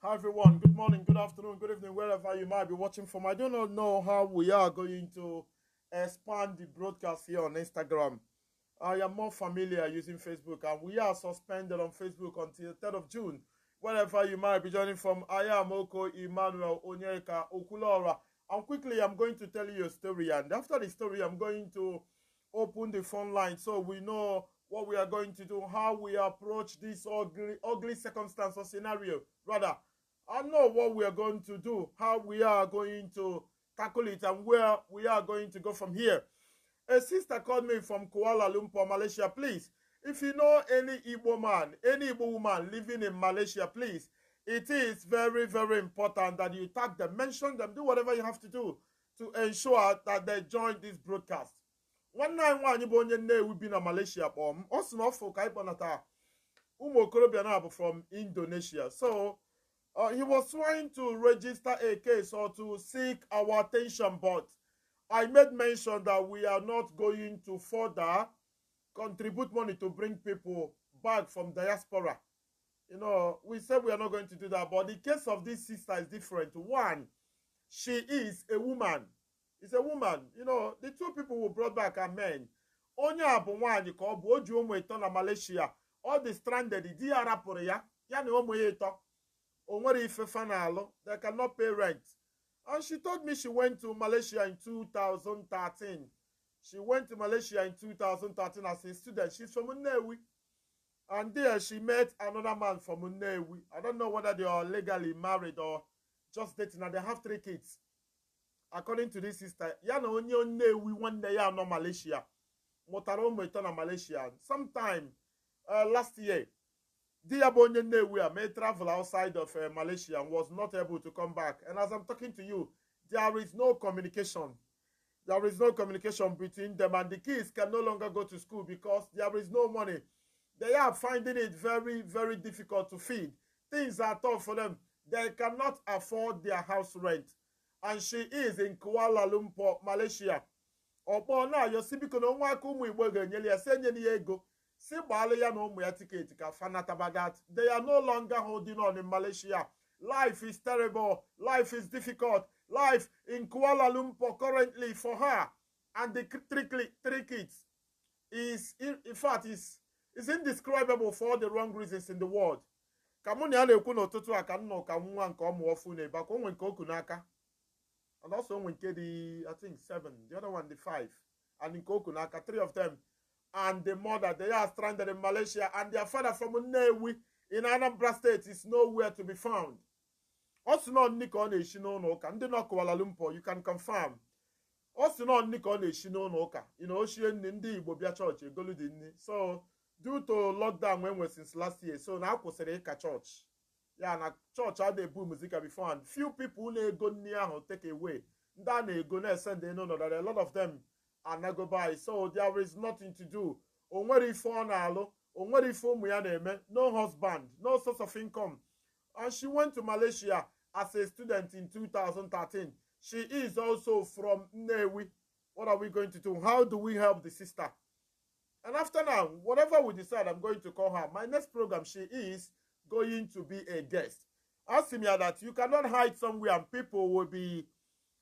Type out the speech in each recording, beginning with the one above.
Hi everyone, good morning, good afternoon, good evening, wherever you might be watching from. I do not know how we are going to expand the broadcast here on Instagram. I am more familiar using Facebook, and we are suspended on Facebook until 3rd of June. Wherever you might be joining from, I am Oko Emmanuel Onyeka Okulora. And quickly, I'm going to tell you a story, and after the story, I'm going to open the phone line so we know what we are going to do, how we approach this ugly circumstance or scenario. Rather, I know what we are going to do, how we are going to tackle it, and where we are going to go from here. A sister called me from Kuala Lumpur, Malaysia. Please, if you know any Igbo man, any Igbo woman living in Malaysia, please, it is very, very important that you tag them, mention them, do whatever you have to do to ensure that they join this broadcast. One night, one Nnewi been in Malaysia, also not for Kaipanata, from Indonesia. So he was trying to register a case or to seek our attention, but I made mention that we are not going to further contribute money to bring people back from diaspora. You know, we said we are not going to do that, but the case of this sister is different. One, she is a woman. It's a woman. You know, the two people who brought back are men. Onya abunwani ko obu oji omo eto na Malaysia. All the stranded, the arapore ya ni omo eto. Onwere ife fanalo, they cannot pay rent. And she told me she went to Malaysia in 2013. She went to Malaysia in 2013 as a student. She's from Nnewi. And there she met another man from Nnewi. I don't know whether they are legally married or just dating. And they have 3 kids. According to this sister, yana onye Nnewi one day ya no Malaysia. Motaro meto na Malaysia. Sometime last year, Diabonye Nnewi may travel outside of Malaysia and was not able to come back. And as I'm talking to you, there is no communication. There is no communication between them, and the kids can no longer go to school because there is no money. They are finding it very, very difficult to feed. Things are tough for them. They cannot afford their house rent. And she is in Kuala Lumpur, Malaysia. Opo na yo sibiko no nwa ka umu Igbo ga-enyeli ya senye ni ego. Si gbale ya na umu ya ticket ka fanatabadat. They are no longer holding on in Malaysia. Life is terrible. Life is difficult. Life in Kuala Lumpur currently for her and the 3 kids is, in fact, is indescribable for all the wrong reasons in the world. Kamuni ana-ekwu n'ụtụtụ a ka nọ ka nwa nke ọmụ ọfụ na-ebe ka o nwe nke oku n'aka. And also when the, I think 7, the other one the 5, and in Kokunaka, 3 of them, and the mother, they are stranded in Malaysia, and their father from Nnewi in Anambra State is nowhere to be found. Also not Nikon Eshino Noka, and not Kuala Lumpur, you can confirm. Also not Nikon Eshino Noka, you know, she in the Bobia Church, so due to lockdown when was since last year, so now Kosereka Church. Yeah, na church had a boom music before, and few people who go near or take away. Then they go near send they know that a lot of them are not go by. So there is nothing to do. Onwere phone alo, onwere phone muyaneme, no husband, no source of income. And she went to Malaysia as a student in 2013. She is also from Nnewi. What are we going to do? How do we help the sister? And after now, whatever we decide, I'm going to call her. My next program, she is going to be a guest. Ask me that you cannot hide somewhere and people will be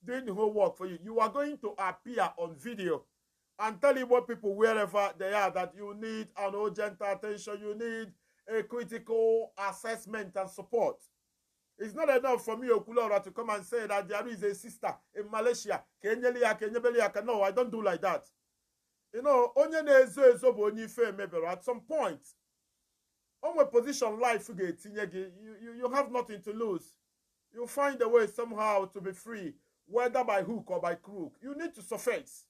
doing the whole work for you. You are going to appear on video and tell Igbo people wherever they are that you need an urgent attention, you need a critical assessment and support. It's not enough for me, Okulora, to come and say that there is a sister in Malaysia. No, I don't do like that. You know, at some point, on a position life, you have nothing to lose. You find a way somehow to be free, whether by hook or by crook. You need to surface.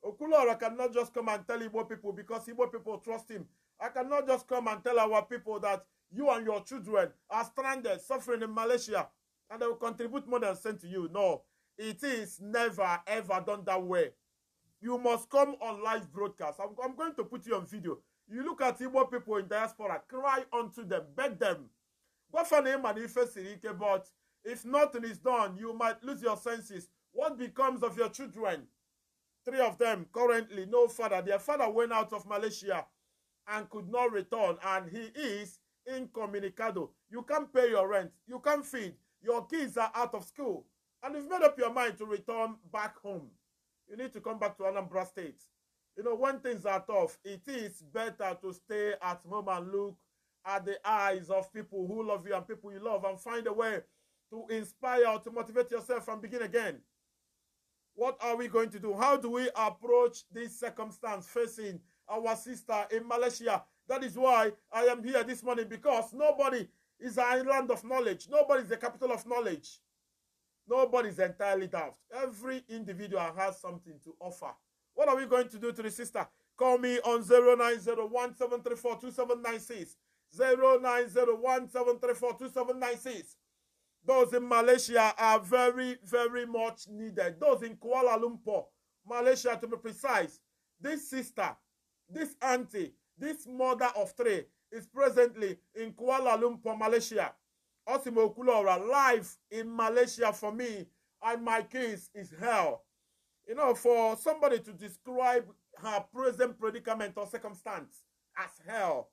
Okulora cannot just come and tell Igbo people because Igbo people trust him. I cannot just come and tell our people that you and your children are stranded, suffering in Malaysia, and they will contribute more than sent to you. No, it is never, ever done that way. You must come on live broadcast. I'm going to put you on video. You look at Igbo people in diaspora, cry unto them, beg them. But if nothing is done, you might lose your senses. What becomes of your children? 3 of them currently, no father. Their father went out of Malaysia and could not return, and he is incommunicado. You can't pay your rent. You can't feed. Your kids are out of school. And you've made up your mind to return back home. You need to come back to Anambra State. You know, when things are tough, it is better to stay at home and look at the eyes of people who love you and people you love and find a way to inspire or to motivate yourself and begin again. What are we going to do? How do we approach this circumstance facing our sister in Malaysia? That is why I am here this morning, because nobody is an island of knowledge. Nobody is the capital of knowledge. Nobody is entirely daft. Every individual has something to offer. What are we going to do to the sister? Call me on 09017342796. 09017342796. Those in Malaysia are very, very much needed. Those in Kuala Lumpur, Malaysia to be precise. This sister, this auntie, this mother of 3 is presently in Kuala Lumpur, Malaysia. Osimo Kulora, life in Malaysia for me and my case is hell. You know, for somebody to describe her present predicament or circumstance as hell,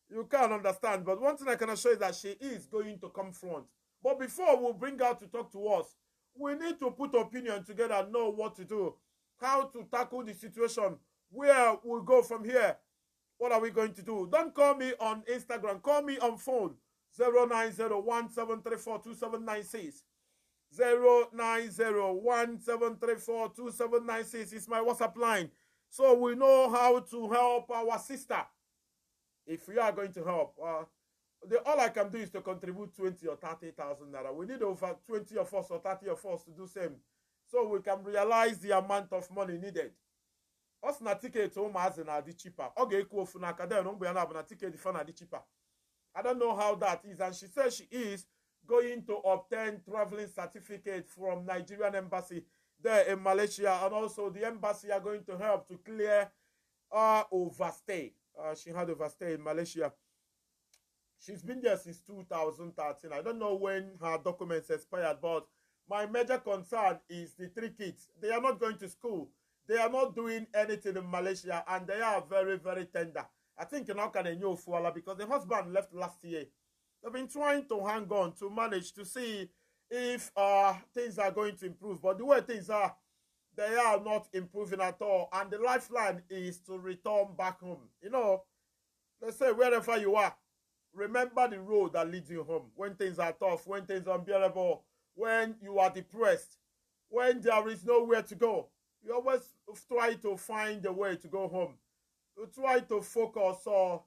you can't understand. But one thing I can assure you is that she is going to come front. But before we bring her to talk to us, we need to put opinion together and know what to do, how to tackle the situation, where we'll go from here. What are we going to do? Don't call me on Instagram. Call me on phone. 09017342796. 09017342796 is my WhatsApp line. So we know how to help our sister. If we are going to help, all I can do is to contribute 20 or 30,000 naira. We need over 20 of us or 30 of us to do same, so we can realize the amount of money needed. Us na ticket home as na di cheaper. Okay, cool for na kada no be na ticket the fun cheaper. I don't know how that is, and she says she is going to obtain traveling certificate from Nigerian embassy there in Malaysia, and also the embassy are going to help to clear overstay. She had overstay in Malaysia. She's been there since 2013. I don't know when her documents expired, but my major concern is the 3 kids. They are not going to school. They are not doing anything in Malaysia, and they are very, very tender. I think now can know Fuala because the husband left last year. They've been trying to hang on to manage to see if things are going to improve. But the way things are, they are not improving at all. And the lifeline is to return back home. You know, let's say wherever you are, remember the road that leads you home. When things are tough, when things are unbearable, when you are depressed, when there is nowhere to go, you always try to find a way to go home. You try to focus or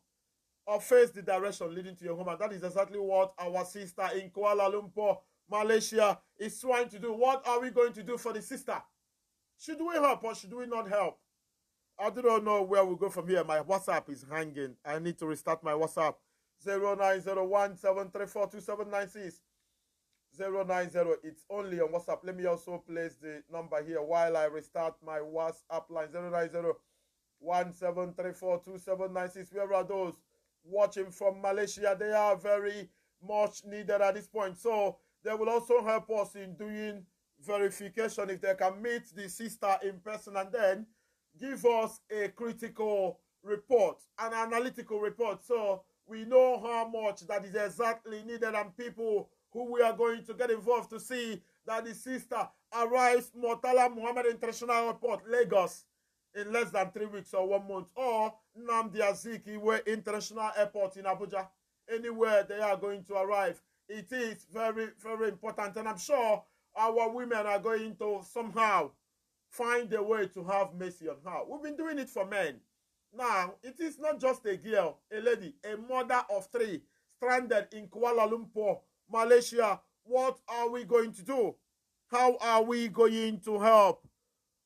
face the direction leading to your home. And that is exactly what our sister in Kuala Lumpur, Malaysia, is trying to do. What are we going to do for the sister? Should we help or should we not help? I do not know where we go from here. My WhatsApp is hanging. I need to restart my WhatsApp. 09017342796. 090. It's only on WhatsApp. Let me also place the number here while I restart my WhatsApp line. 09017342796. Where are those watching from Malaysia? They are very much needed at this point. So they will also help us in doing verification if they can meet the sister in person and then give us a critical report, an analytical report. So we know how much that is exactly needed, and people who we are going to get involved to see that the sister arrives Murtala Muhammad International Airport, Lagos, in less than 3 weeks or 1 month, or Nnamdi Azikiwe International Airport in Abuja. Anywhere they are going to arrive, it is very, very important, and I'm sure our women are going to somehow find a way to have mercy on her. We've been doing it for men. Now, it is not just a girl, a lady, a mother of 3 stranded in Kuala Lumpur, Malaysia. What are we going to do? How are we going to help?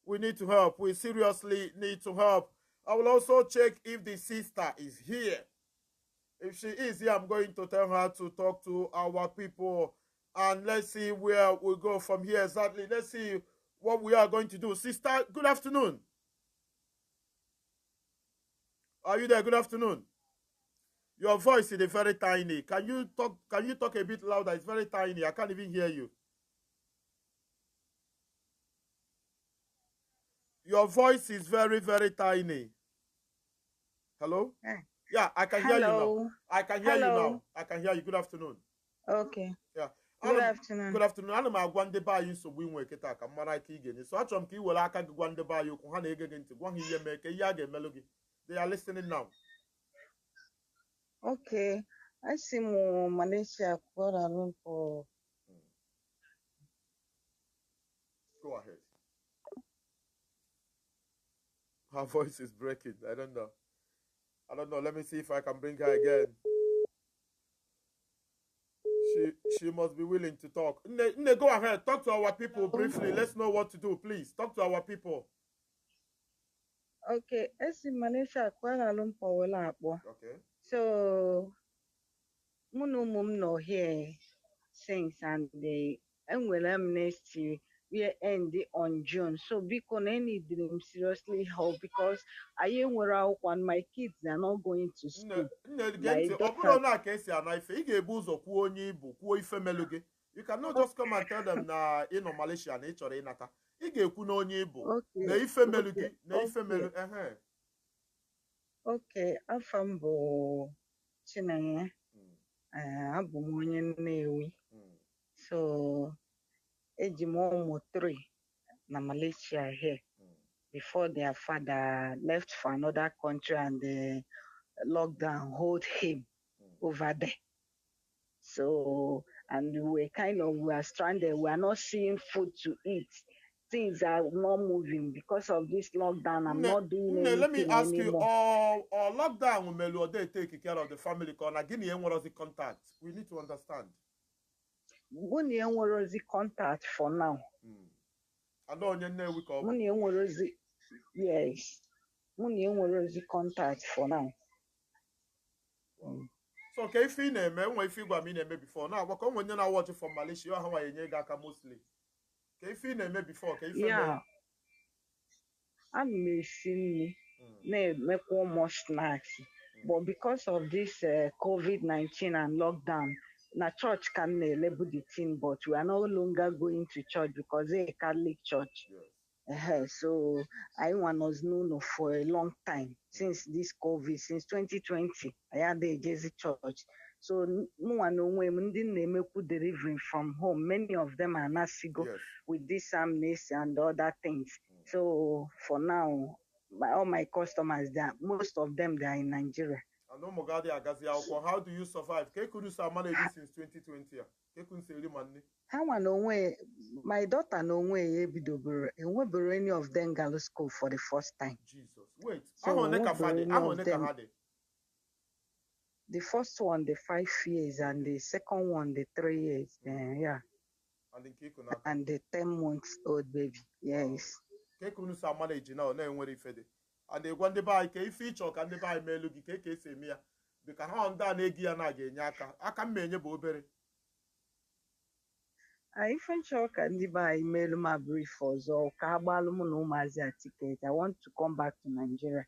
We need to help. We seriously need to help. I will also check if the sister is here. If she is here, I'm going to tell her to talk to our people. And let's see where we go from here exactly. Let's see what we are going to do. Sister, good afternoon. Are you there? Good afternoon. Your voice is very tiny. Can you talk a bit louder? It's very tiny. I can't even hear you. Your voice is very, very tiny. Hello? Yeah, I can hear you now. I can hear you now. I can hear you. Good afternoon. Okay. Yeah. Good afternoon. Good afternoon. Ana m agwa ndị be anyị nsogbu inwe kịta ka mara aka ige so achọrọ m ka ị were aka gị gwa ndị be anyị okwu ha na-ege gị ntị gwa ha ihe mee ka ihe a ga-emelụ gị. They are listening now. Okay. I see more Malaysia Kuala Lumpur. Go ahead. Her voice is breaking. I don't know. Let me see if I can bring her again. She must be willing to talk. Nne, go ahead. Talk to our people briefly. Let's know what to do, please. Talk to our people. Okay. I see Malaysia Kuala Lumpur. Okay. So, mum no here since and the amnesty we end on June. So because I need them seriously help because I am where when my kids are not going to school. You cannot just come and tell them na in Malaysia na ịchọrọ ịnata. Ị ga-ekwu na onye Igbo. Na ife melu gị, na ife melu Okay, afam bụ Chinenye. Abụ m onye Nnewi. So eji m ụmụ 3 na Malaysia here before their father left for another country and the lockdown hold him over there. So, and we are stranded. We are not seeing food to eat. Things are not moving because of this lockdown. I'm not doing anything let me ask anymore. you, or lockdown will Melu they take care of the family because Guinea was the contact. We need to understand. Guinea was the contact for now. I know your name we call. Yes. Guinea was the contact for now. So can you name if you got me name before now? What come when you're not watching from Malaysia? How are you mostly? Can you name before? Can you yeah. I'm missing make more snacks. But because of this COVID-19 and lockdown, na church can label the thing, but we are no longer going to church because it's a Catholic church. Yes. So I was known for a long time since this COVID, since 2020. I had the Jersey church. So delivering from home. Many of them are not single with this amnesty and other things. So for now, all my customers, most of them they are in Nigeria. How do you survive? Manage since 2020. My daughter no way any of them go to school for the first time. Jesus. Wait. So the first one, the 5 years, and the second one, the 3 years. Yeah. And the 10 months old baby. Yes. Manage now, and they want to buy a feature can they buy melugi cake semia because how on that again I can many bobere. I can buy mail my brief for so ticket. I want to come back to Nigeria.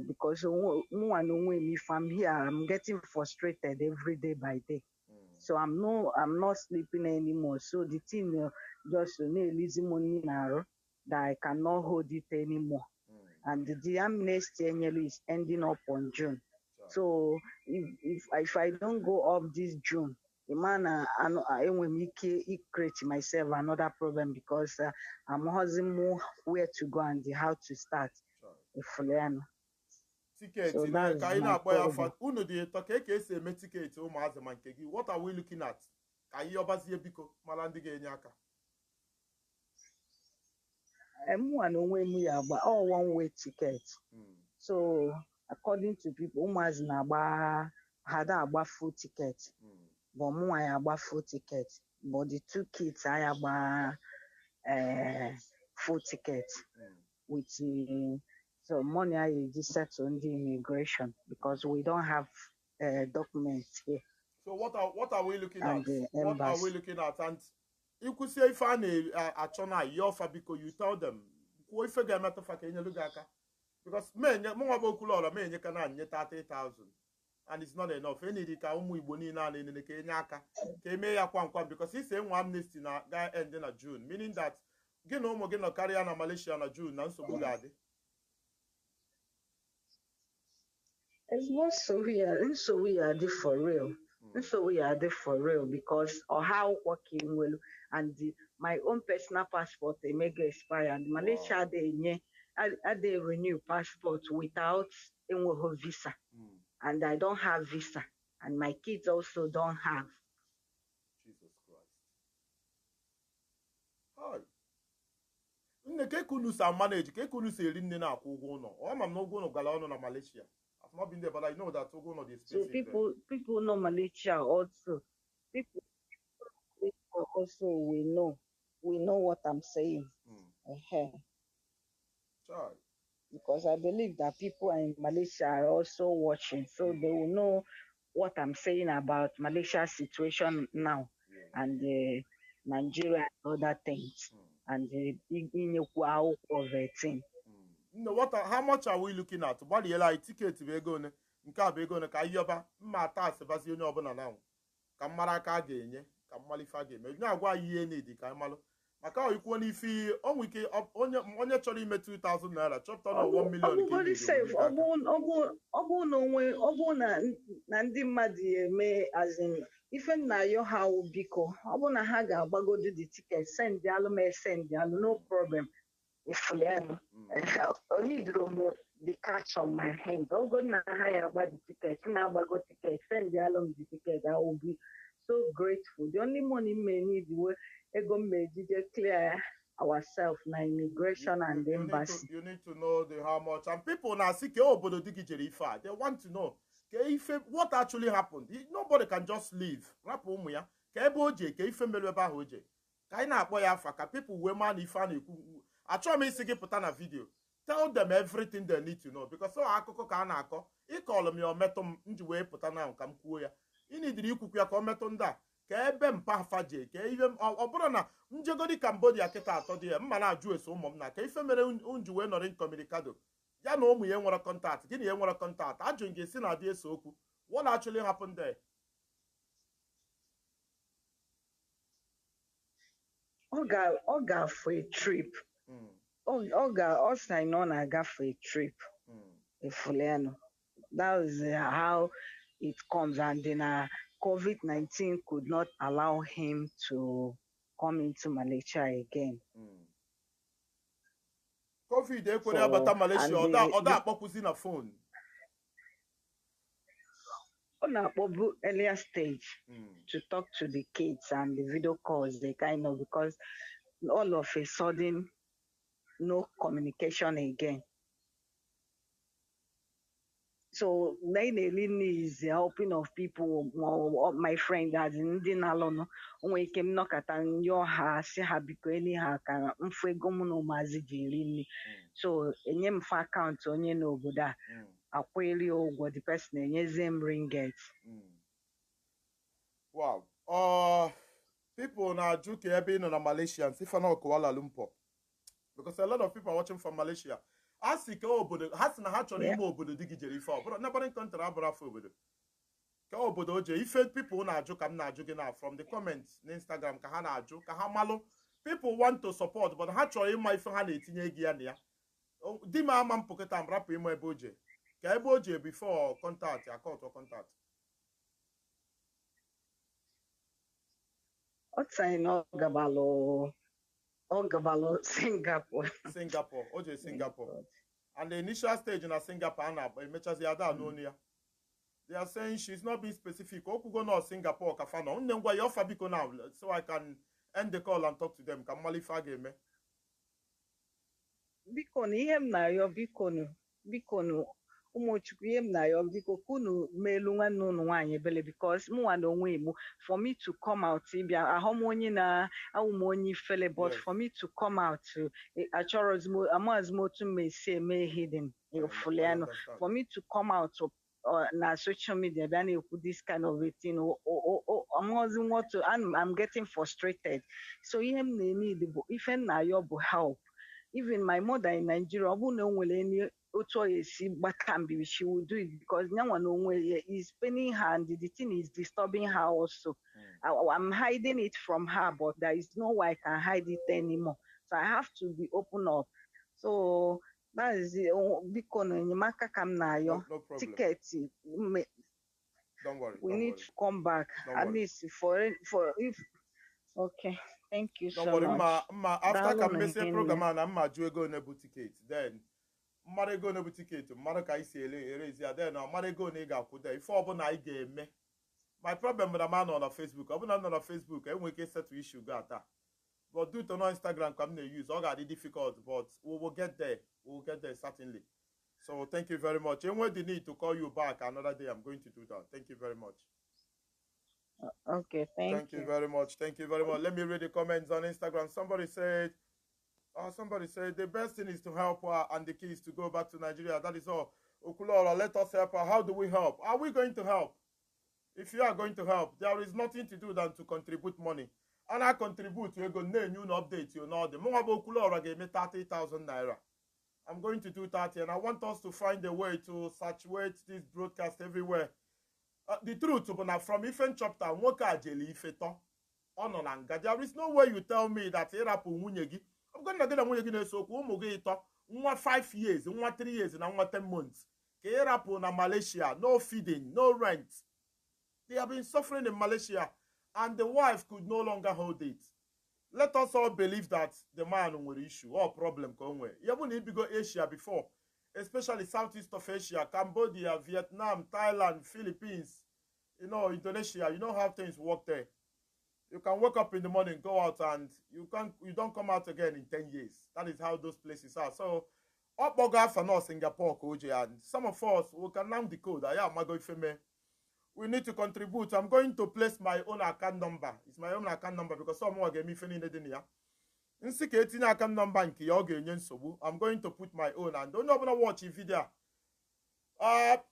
Because if I'm here, I'm getting frustrated every day by day. So I'm not sleeping anymore. So the thing just lazy money now that I cannot hold it anymore. and the amnesty is ending up on June. So if I don't go up this June, the man I will create myself another problem because I'm housing more where to go and how to start. If ticket so that's ka ị my na-akpọ ya problem. afa unu dị ụtọ ka esi eme tiketi ụmụazị ma nke gị what are we looking at ka anyị ọbazie biko mara ndị ga-enye aka All one way ticket. So according to people, ụmụazị na-agba had agba full ticket. But I agba full ticket. But the two kids I agba full ticket with so money I just settle on the immigration because we don't have documents here. So what are we looking at? What are we looking at? And you could say if I achọ na your biko you tell them kwuo ife ga-emetụ fa ka enyelu gị aka because mụnwa bụ okwulọra ma enye ka na nye 30,000 and it's not enough enidi ka ụmụ Igbo niile a na-enene ka enye aka ka eme ya kwamkwam because isi enwe amnesty na ga end na June meaning that gị na ụmụ gị nọ karịa na Malaysia na June na nsogbu ga-adị. It's not so we are for real. So we are there for real because or how working well and my own personal passport they may get expire and Malaysia they renew passport without a visa and I don't have visa and my kids also don't have. Jesus Christ. Hi. Nne ke kunu sa manage ke kunu se eri nne na akwụ ụgwọ ụlọ ọ ma m na ụgwọ ụlọ gala ọnụ na Malaysia. I've not been there, but I know that Togo not is so people know Malaysia also. People also we know what I'm saying. Because I believe that people in Malaysia are also watching, so they will know what I'm saying about Malaysia's situation now and Nigeria and other things and the inequality of a thing. How much are we looking at? What the like ticket we go ne nke a be go ne ka yoba mma tax bazi onye obuna na ka mmara ka ga-enye ka mmalifa ga-eme nya agwa ihe need ka malụ maka ikwu n'ifi onwe ike onye chọrọ ime 2,000 naira chọpụta na 1 million ọ bụ na ndị mmadụ eme azin ife nna yo ha biko ọ bụ na ha ga-agbagodi the ticket send no problem. If only the cash on my hand. Oh, good now, hire about the ticket. Now, go ticket. Send the alum the ticket. I will be so grateful. The only money may need we go make clear ourselves na immigration and embassy. You need to know how much. And people now see obodo digijeri ifa. They want to know what actually happened. Nobody can just leave. Rapu umu ya. Ka ebe oje ka ife melu ebe ahụ oje. Ka ị na-akpọ ya afa ka people we man ife a na-ekwu. Achọ m isi gị pụta na video. Tell them everything they need to know because so akụkọ ka a na-akọ ịkọlụ m ya ometụ m nji wee pụta na ka m kwuo ya ị nidiri ikwukwu ya ka o metụ ndị a ka ebe mpa afa je ka ihe ọ bụrụ na njegodi Cambodia kịta atọ dị ya mma na-ajụ eso ụmụ m na ka ife mere nji wee nọrọ incommunicado ya na ụmụ ya nwere kọntaktị gị na ya nwere kọntaktị ajụ gị esi na adị eso okwu what actually happened there? Ọ ga-for a trip. Ọ sign on aga for a trip. That is how it comes, and then COVID-19 could not allow him to come into Malaysia again. COVID ekwere abata Malaysia ọ da akpọkwụzi na phone. Ọ na-akpọbu earlier stage to talk to the kids and the video calls they kind of because all of a sudden no communication again. So mainly is the helping of people. My friend as in dinalono, onwe ike m nọkata nyo ha si ha biko eni ha ka mfu ego m na ụmụazị jiri nri. So enye m fa account onye n'obodo a akweli ụgwọ the person enyezi m ringgit. Wow. People na ajụ ka ebe nọ na Malaysia si fa na Kuala Lumpur because a lot of people are watching from Malaysia. Asi ka obodo ha si na ha chọrọ ime obodo digijere ife ọ bụrụ neighboring country abụrụ afọ obodo ka obodo oje ife people na-ajụ ka m na-ajụ gị na from the comments na Instagram ka ha na-ajụ ka ha malụ people want to support but ha chọrọ ịma ife ha na-etinye gị ya na ya Di ma ama mpoketa mrapu imo ebe oje. Ka ebe oje before contact, account or contact. Otsaino Gabalo Singapore. Singapore, oje Singapore. And the initial stage in a Singapore, they are saying she's not being specific. Okugo no Singapore kafano. Unengwa yofa biko now, so I can end the call and talk to them. Kamali fage me. Biko ihe m na-ayọ biko nu ụmụchukwu ihe m na-ayọ biko kunu melu nwanne unu nwaanyị ebele because mụnwa na onwe m for me to come out ịbịa ahụ m onye na-awụ m onye ifele but for me to come out achọrọzi m amaghịzi m otu m esi eme hidden fuliano for me to come out na social media bịa na-ekwu this kind of a thing I'm getting frustrated so ihe m na-eme bụ ife m na-ayọ bụ help. Even my mother in Nigeria, she will do it because is paining her and the thing is disturbing her also. I'm hiding it from her, but there is no way I can hide it anymore. So I have to be open up. So that is the No problem. ticket. Don't worry. We need to come back at least for if. Okay, thank you so much. After Dalo Kamese program and Juego nebu ticket, then Marego nebu ticket, Maraka Erezia, then Marego nega could if I game. My problem with a man on Facebook, I'm not on Facebook, and we get set to issue gata. But due to no Instagram, come to use all that difficult, but we will get there. We will get there certainly. So thank you very much. And when the need to call you back another day, I'm going to do that. Thank you very much. Okay, thank you very much. Thank you very much. Let me read the comments on Instagram. Somebody said the best thing is to help her and the kids to go back to Nigeria. That is all. Okulora, let us help her. How do we help? Are we going to help? If you are going to help, there is nothing to do than to contribute money. And I contribute, we're going to new update you know the more Okulora gave me 30,000 naira. I'm going to do 30 and I want us to find a way to saturate this broadcast everywhere. The truth, from Ifen chapter, there is no way you tell me that I'm going to get a munyegi so 5 years, 3 years, and 10 months. Na Malaysia, no feeding, no rent. They have been suffering in Malaysia, and the wife could no longer hold it. Let us all believe that the man will issue or problem. Even if you go Asia before, especially Southeast of Asia, Cambodia, Vietnam, Thailand, Philippines, Indonesia, you know how things work there. You can wake up in the morning, go out, and you don't come out again in 10 years. That is how those places are. So, up for us, Singapore, and some of us, we can now decode. We need to contribute. I'm going to place my own account number. It's my own account number because someone gave me $18 account number. I'm going to put my own and don't know watch a video.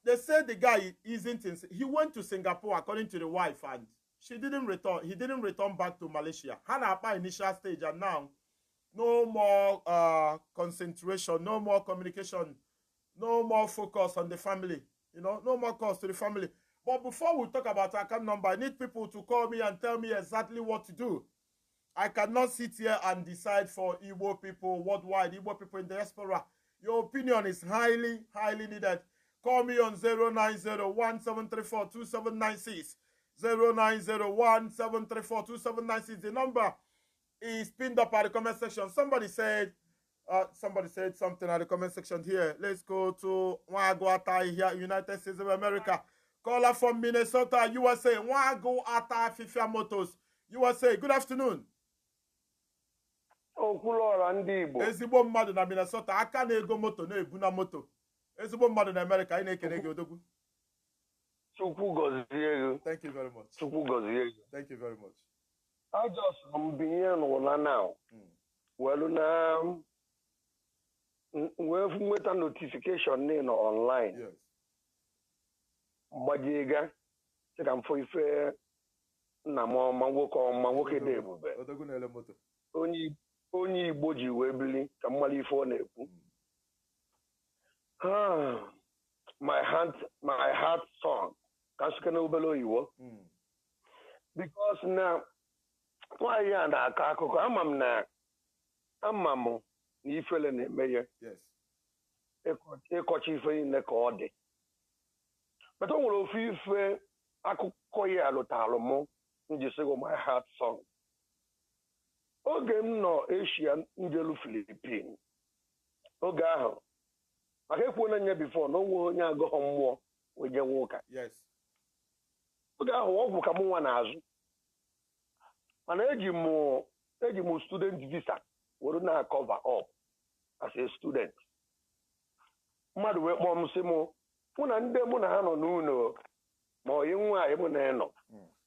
They said the guy isn't in, he went to Singapore according to the wife and she didn't return. He didn't return back to Malaysia. Hana initial stage and now no more concentration, no more communication, no more focus on the family. No more calls to the family. But before we talk about account number, I need people to call me and tell me exactly what to do. I cannot sit here and decide for Igbo people worldwide, Igbo people in diaspora. Your opinion is highly, highly needed. Call me on 0901-734-2796. 0901-734-2796. The number is pinned up at the comment section. Somebody said something at the comment section here. Let's go to Wagwata here, United States of America. Caller from Minnesota, USA. Wagwata Fifia Motors, USA. Good afternoon. Okulora ndị Igbo. Ezigbo mmadụ na Minnesota aka na-ego moto na-ebu na moto. Ezigbo mmadụ na America anyị na-ekene gị odogwu. Chukwu gọzie gị. Thank you very much. Chukwu gọzie gị. Thank you very much. I just binye n'ụla now. Welu na wee nweta notification n'ịnọ online. Yes. Mgbajiga ka m fọ ife nna m ọma nwoke dị ebube. Odogwu na-ele moto. Onye Igbo ji wee bili ka mmali ife ọ na-ekwu. My heart song ka nsụke na obele oyiwo. Because na nwaanyị a na-akọ akụkọ ama m na ifele na-eme ya. Yes. ịkọcha ife niile ka ọ dị but o nwere ofu ife akụkọ ya lụtalụ m njisi gụ my heart song oge m nọ Asia njelu Philippine oge ahụ maka ekwuo na nye bifo na onwe onye agụghọ mmụọ onye nwoke oge ahụ ọgwụ ka m nwa n'azụ mana eji m student visa were na cover up as a student mmadụ wee kpọọ m sị mụ na ndị mụ na ha nọ n'ụlọ ma onye nwaanyị mụ na ịnọ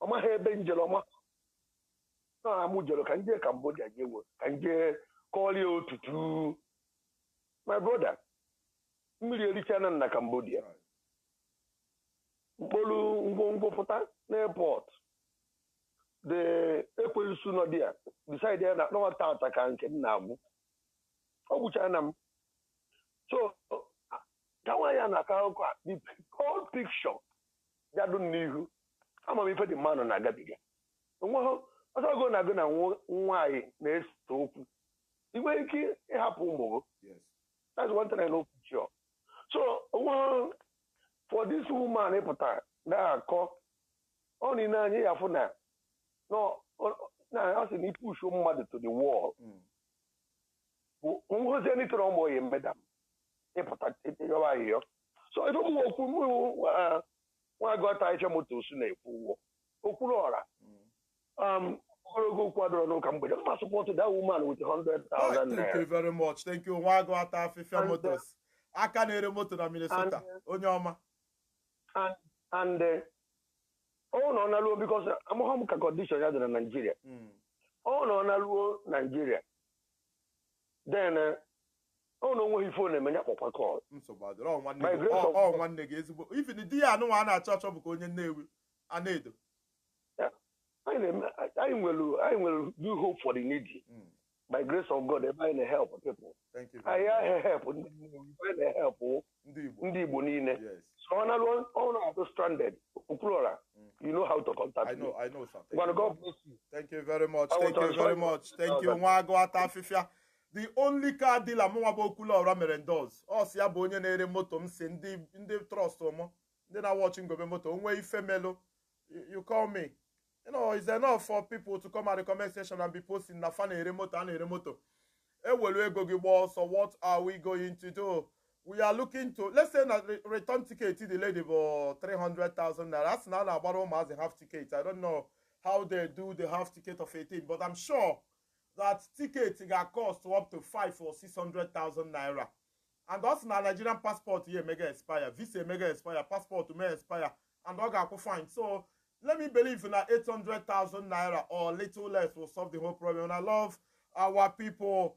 ọ maghị ebe njele ọma na mụ jere ka nje Cambodia jewe ka nje kọlie otutu my brother mmiri erichana na Cambodia mkpolu ngwongwo pụta n'airport the ekwensu nọ dia decide ya na nọta ata ka nke m na-agwụ ọ gwụchana m so ka nwaanyị na aka akụkọ a the whole picture jadụ n'ihu ama m ife dị mmanụ na-agabiga ọsọgo na-agụ na nwaanyị na-ese okwu ị nwere ike ịhapụ ụmụ gị that's one thing I know for sure so for this woman ịpụtara na-akọ ọ niile anyị ya fụ na ọ sị na ipushu mmadụ to the wall ngozi nitere ụmụ ya mmeda ịpụta yọwa ahịhịọ so ife mụ okwu nwa agụta ife moto osu na-ekwu ụgwọ okwuru ọra ogologo kwadoro n'ụka mgbede mma support that woman with 100,000 thank you very much thank you nwa agụta afịfịa motos aka na-ere moto na Minnesota onye ọma and ọ nọ na luo because amụghọ m ka condition ya dị na Nigeria ọ nọ na luo Nigeria then ọ na onweghị phone eme ya kpọkwa call nsogbu adịrọ nwanne gị ezigbo ifin di ya anụnwa a na-achọ achọ bụ ka onye Nnewi Anedo anyị nwere do hope for the needy by grace of God ebe anyị na-help people anyị help ndị help ndị Igbo niile so ọ na-atụ stranded Okwuluora you know how to contact me. I know sir. God bless you. Thank you very much. Thank you nwa agụta afịfịa the only car dealer mụnwa bụ Okwuluora mere ndoz ọ si ya bụ onye na-ere moto m si ndị trust m ndị na-watch ngobe moto onwe ife melu you call me. You know, it's enough for people to come at the comment section and be posting na fan ere moto and ere moto. So what are we going to do? We are looking to, let's say that return ticket to the lady for 300,000 naira. That's now about almost a half ticket. I don't know how they do the half ticket of 18, but I'm sure that ticket got cost up to 5 or 600,000 naira. And that's now Nigerian passport here mega expire, visa mega expire, passport may expire, and all got fine. So let me believe in that 800,000 naira or little less will solve the whole problem. And I love our people.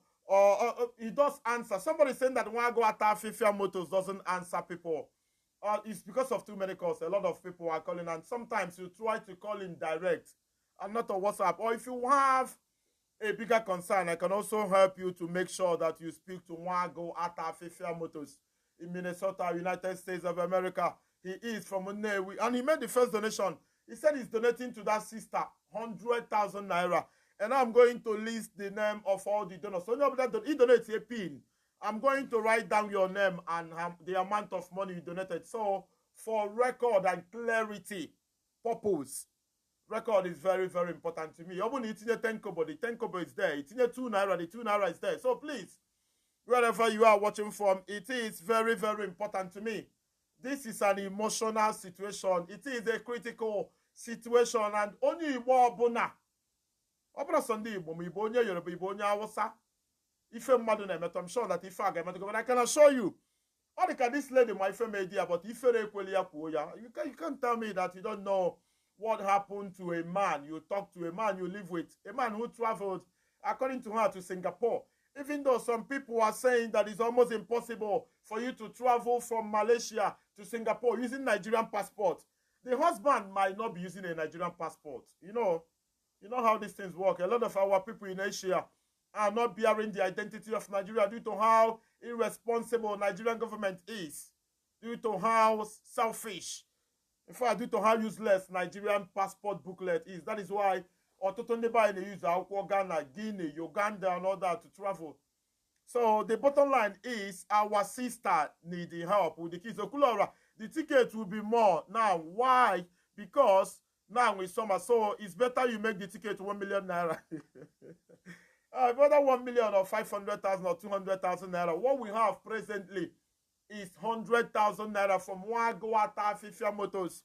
It does answer. Somebody saying that when I go at Fifia Motors doesn't answer people. It's because of too many calls. A lot of people are calling, and sometimes you try to call in direct and not on WhatsApp. Or if you have a bigger concern, I can also help you to make sure that you speak to Wago at Fifia Motors in Minnesota, United States of America. He is from Nnewi, and he made the first donation. He said he's donating to that sister 100,000 naira. And I'm going to list the name of all the donors. So he donates a pin. I'm going to write down your name and the amount of money you donated. So for record and clarity purpose, record is very, very important to me. Even it's in a 10 kobo, the 10 kobo is there. It's in a 2 naira, the 2 naira is there. So please, wherever you are watching from, it is very, very important to me. This is an emotional situation. It is a critical situation, and only Igbo ọbụna ọbụna Sunday Igbo ma Igbo onye Yoruba Igbo onye Hausa ife mmadụ na-emetụ. I'm sure that ife a ga-emetụ, but I can assure you, all the this lady my ife media, but ife ekweli ya kwuo ya. You can't tell me that you don't know what happened to a man. You talk to a man you live with, a man who traveled, according to her, to Singapore. Even though some people are saying that it's almost impossible for you to travel from Malaysia to Singapore using Nigerian passport. The husband might not be using a Nigerian passport. You know how these things work. A lot of our people in Asia are not bearing the identity of Nigeria due to how irresponsible Nigerian government is, due to how selfish, in fact, due to how useless Nigerian passport booklet is. That is why Ghana, Guinea, Uganda, and all that to travel. So the bottom line is our sister needing help with the kids. So Kulora, the ticket will be more. Now, why? Because now it's summer, so it's better you make the ticket 1 million naira. Whether 1 million or 500,000 or 200,000 naira, what we have presently is 100,000 naira from Wagwata Fifia Motors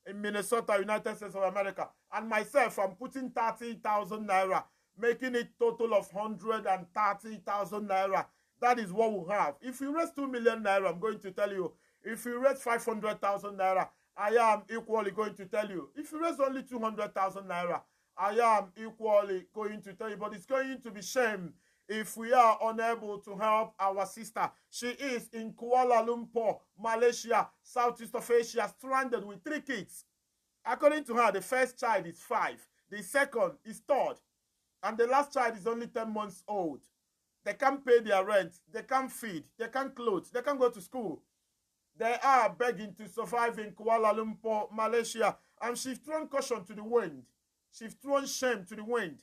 in Minnesota, United States of America. And myself, I'm putting 30,000 naira, making it total of 130,000 naira. That is what we have. If you raise 2 million naira, I'm going to tell you. If you raise 500,000 naira, I am equally going to tell you. If you raise only 200,000 naira, I am equally going to tell you. But it's going to be shame if we are unable to help our sister. She is in Kuala Lumpur, Malaysia, Southeast of Asia, stranded with 3 kids. According to her, the first child is 5, the second is 3rd, and the last child is only 10 months old. They can't pay their rent, they can't feed, they can't clothe, they can't go to school. They are begging to survive in Kuala Lumpur, Malaysia, and she's thrown caution to the wind. She's thrown shame to the wind.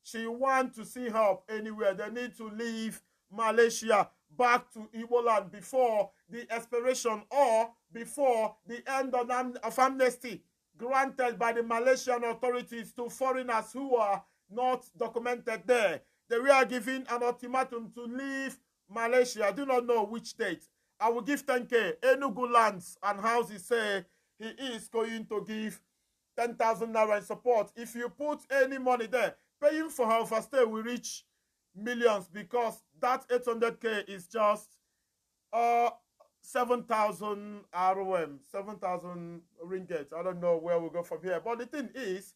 She wants to see help anywhere. They need to leave Malaysia back to Igbo land before the expiration or before the end of amnesty granted by the Malaysian authorities to foreigners who are not documented there. They were given an ultimatum to leave Malaysia. I do not know which date. I will give 10K. Enugu lands and houses say he is going to give 10,000 naira in support. If you put any money there, paying for her overstay will reach millions, because that 800K is just 7,000 ROM, 7,000 ringgit. I don't know where we'll go from here. But the thing is,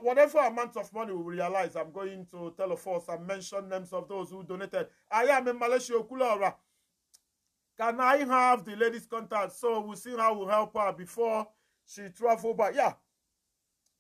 whatever amount of money we realize, I'm going to tell of us and mention names of those who donated. I am in Malaysia, Kulora. Can I have the lady's contact so we'll see how we'll help her before she travel back? Yeah,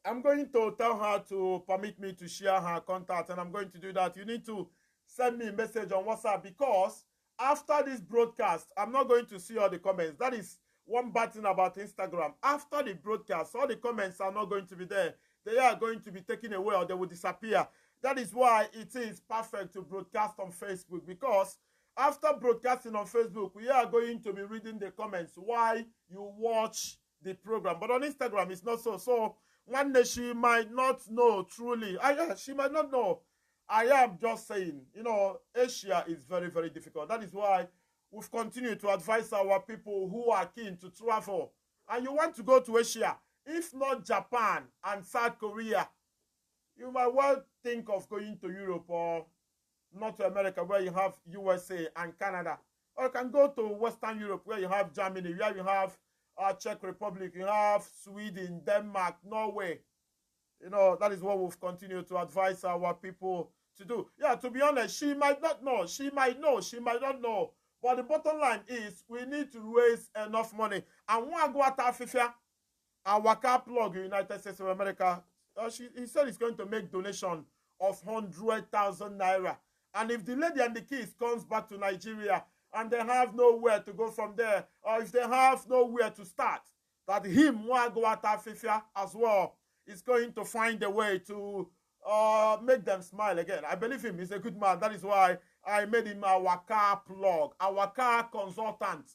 I'm going to tell her to permit me to share her contact, and I'm going to do that. You need to send me a message on WhatsApp, because after this broadcast, I'm not going to see all the comments. That is one bad thing about Instagram. After the broadcast, all the comments are not going to be there. They are going to be taken away, or they will disappear. That is why it is perfect to broadcast on Facebook, because after broadcasting on Facebook, we are going to be reading the comments while you watch the program. But on Instagram, it's not so. So one day she might not know truly. She might not know. I am just saying, you know, Asia is very, very difficult. That is why we've continued to advise our people who are keen to travel. And you want to go to Asia, if not Japan and South Korea, you might well think of going to Europe or North America, where you have USA and Canada. Or you can go to Western Europe, where you have Germany, where you have Czech Republic, you have Sweden, Denmark, Norway. You know, that is what we've continued to advise our people to do. Yeah, to be honest, she might not know. She might know. She might not know. But the bottom line is we need to raise enough money. And one go at Afifia, our car plug in United States of America, he said he's going to make donation of 100,000 naira. And if the lady and the kids comes back to Nigeria and they have nowhere to go from there, or if they have nowhere to start, that him, Wagwata Fifia, as well, is going to find a way to make them smile again. I believe him. He's a good man. That is why I made him our car plug, our car consultant,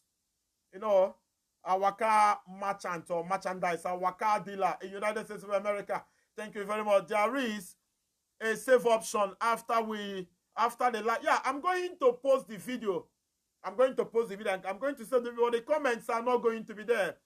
you know, our car merchant or merchandise, our car dealer in United States of America. Thank you very much. There is a save option after the live. Yeah, I'm going to post the video. I'm going to post the video, and I'm going to send the video. The comments are not going to be there.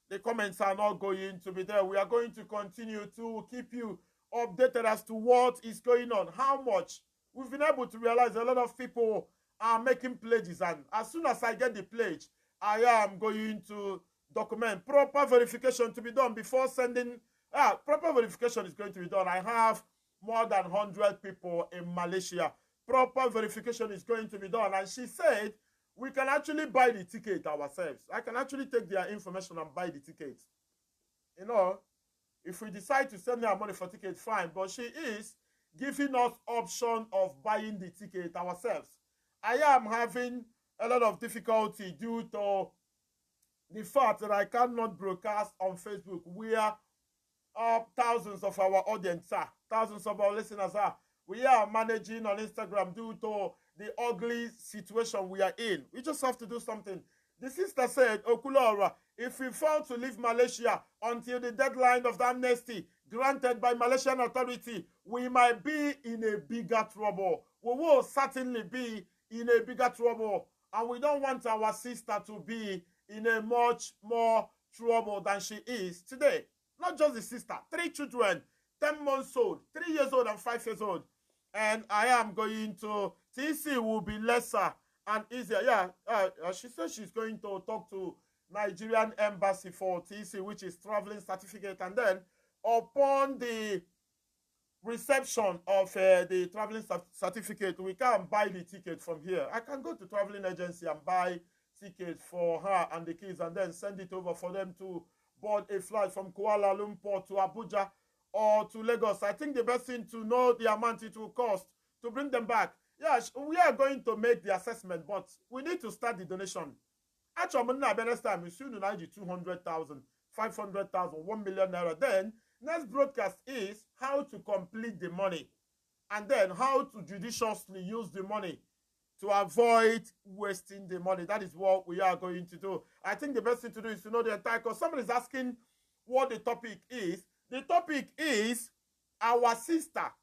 The comments are not going to be there. We are going to continue to keep you updated as to what is going on, how much. We've been able to realize a lot of people are making pledges, and as soon as I get the pledge, I am going to document. Proper verification to be done before sending. Proper verification is going to be done. I have more than 100 people in Malaysia. Proper verification is going to be done. And she said we can actually buy the ticket ourselves. I can actually take their information and buy the tickets. You know, if we decide to send her money for ticket, fine. But she is giving us option of buying the ticket ourselves. I am having a lot of difficulty due to the fact that I cannot broadcast on Facebook where thousands of our audience are, thousands of our listeners are. We are managing on Instagram due to the ugly situation we are in. We just have to do something. The sister said, Okulora, if we fail to leave Malaysia until the deadline of the amnesty granted by Malaysian authority, we might be in a bigger trouble. We will certainly be in a bigger trouble. And we don't want our sister to be in a much more trouble than she is today. Not just the sister, 3 children, 10 months old, 3 years old and 5 years old. And I am going to, TC will be lesser and easier. Yeah, she said she's going to talk to Nigerian embassy for TC, which is traveling certificate. And then upon the reception of the traveling certificate, we can buy the ticket from here. I can go to traveling agency and buy ticket for her and the kids and then send it over for them to board a flight from Kuala Lumpur to Abuja or to Lagos. I think the best thing to know the amount it will cost to bring them back. Yeah, we are going to make the assessment, but we need to start the donation. Actually, next time, we soon 200,000, 500,000, 1 million naira. Then, next broadcast is how to complete the money and then how to judiciously use the money to avoid wasting the money. That is what we are going to do. I think the best thing to do is to know the entire cost. Somebody is asking what the topic is. The topic is our sister,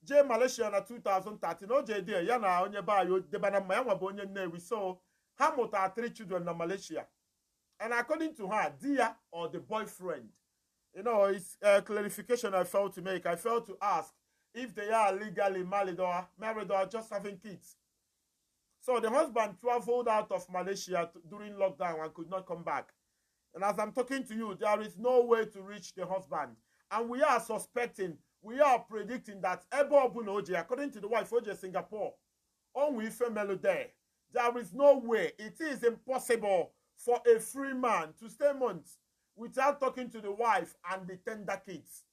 J Malaysia na 2013. No J there, yana onye ba yo debana maya onye Nnewi. So, Hamot are 3 children in Malaysia. And according to her, dear or the boyfriend, you know, it's a clarification I failed to make. I failed to ask if they are legally married or just having kids. So the husband traveled out of Malaysia during lockdown and could not come back. And as I'm talking to you, there is no way to reach the husband. And we are suspecting, we are predicting that Ebo Obunoje, according to the wife, Oje Singapore, only female there. There is no way. It is impossible for a free man to stay months without talking to the wife and the tender kids.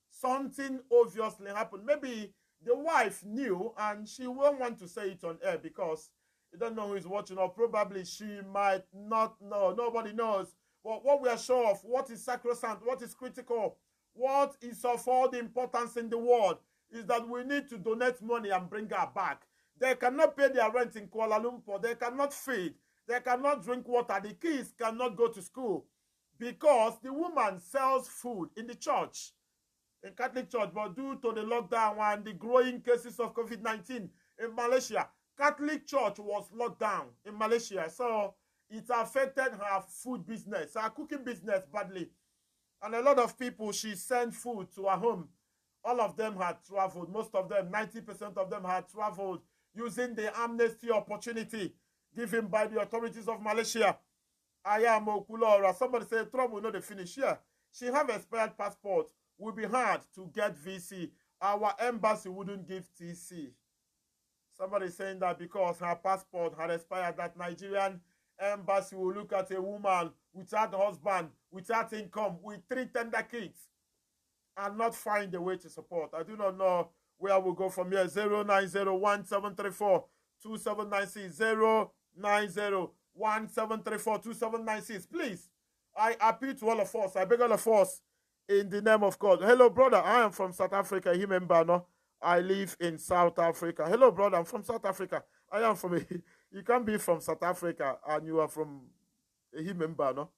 Something obviously happened. Maybe the wife knew and she won't want to say it on air because you don't know who is watching, or probably she might not know. Nobody knows. But what we are sure of, what is sacrosanct, what is critical, what is of all the importance in the world is that we need to donate money and bring her back. They cannot pay their rent in Kuala Lumpur. They cannot feed. They cannot drink water. The kids cannot go to school because the woman sells food in the church, in Catholic church. But due to the lockdown and the growing cases of COVID-19 in Malaysia, Catholic church was locked down in Malaysia. So it affected her food business, her cooking business badly. And a lot of people, she sent food to her home. All of them had traveled. Most of them, 90% of them had traveled using the amnesty opportunity given by the authorities of Malaysia. I am Okulora. Somebody said, trouble, no, they finish here. She have expired passport. Will be hard to get VC. Our embassy wouldn't give TC. Somebody saying that because her passport had expired, that Nigerian embassy will look at a woman without a husband, without income, with 3 tender kids, and not find a way to support. I do not know where we'll go from here. 09017342796. 09017342796. Please, I appeal to all of us. I beg all of us in the name of God. Hello, brother. I am from South Africa. I live in South Africa. Hello, brother. I'm from South Africa. I am from you can't be from South Africa and you are from Ehimembano.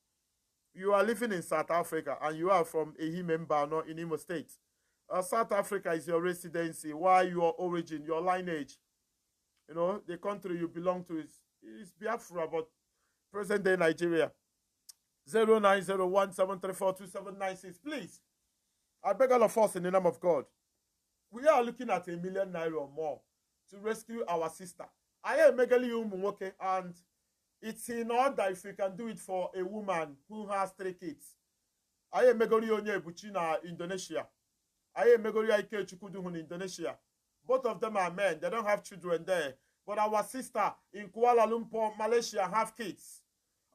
You are living in South Africa and you are from Ehimembano in Imo State. South Africa is your residency. Why your origin, your lineage? You know, the country you belong to is Biafra, but present day Nigeria. 09017342796. Please, I beg all of us in the name of God. We are looking at ₦1 million or more to rescue our sister. I am Megali Umuwoke, and it's in order if we can do it for a woman who has 3 kids. I am Megali Onye Buchina, Indonesia. I am Megali Aike Chukuduhun, Indonesia. Both of them are men. They don't have children there. But our sister in Kuala Lumpur, Malaysia, have kids.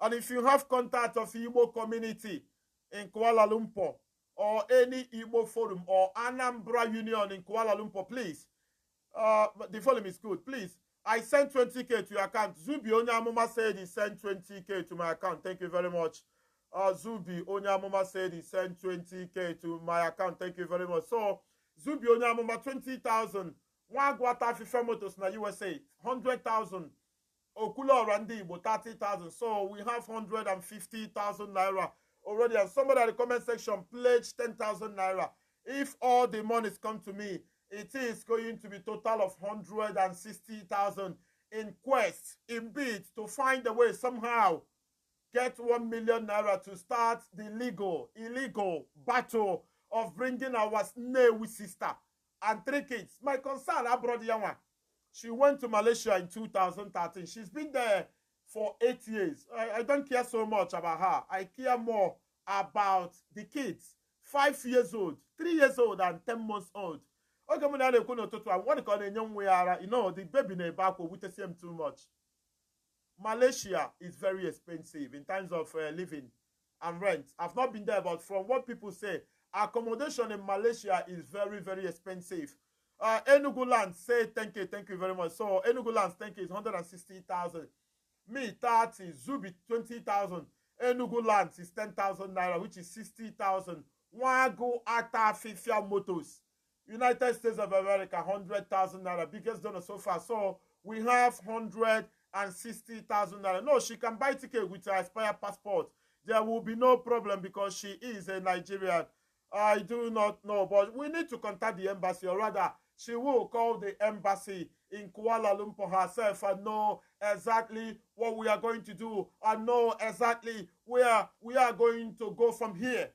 And if you have contact of Igbo community in Kuala Lumpur, or any Igbo forum, or Anambra Union in Kuala Lumpur, please, the volume is good, please. I sent 20K to your account. Zubi Onyamuma said he sent 20K to my account. Thank you very much. Zubi Onyamuma said he sent 20K to my account. Thank you very much. So, Zubi Onyamuma, 20,000 One guata fifa motors na USA 100,000. Okula Randi Igbo 30,000. So we have 150,000 naira already. And somebody at the comment section pledged 10,000 naira. If all the monies come to me, it is going to be total of 160,000 in quest, in bid to find a way somehow get 1 million naira to start the illegal battle of bringing our Nnewi sister and 3 kids. My concern, I brought the young one. She went to Malaysia in 2013. She's been there for 8 years. I don't care so much about her. I care more about the kids. 5 years old, 3 years old, and 10 months old. Okay, what you know, the baby in back will witness him too much. Malaysia is very expensive in terms of living and rent. I've not been there, but from what people say, accommodation in Malaysia is very, very expensive. Enugu land, say thank you very much. So Enugu land, thank you, is 160,000. Me 30, Zubi 20,000. Enugu land is 10,000 naira, which is 60,000. Wago Ata Fifia Motors, United States of America, 100,000 naira, biggest donor so far. So we have 160,000 naira. No, she can buy ticket with her expired passport. There will be no problem because she is a Nigerian. I do not know, but we need to contact the embassy, or rather, she will call the embassy in Kuala Lumpur herself and know exactly what we are going to do and know exactly where we are going to go from here.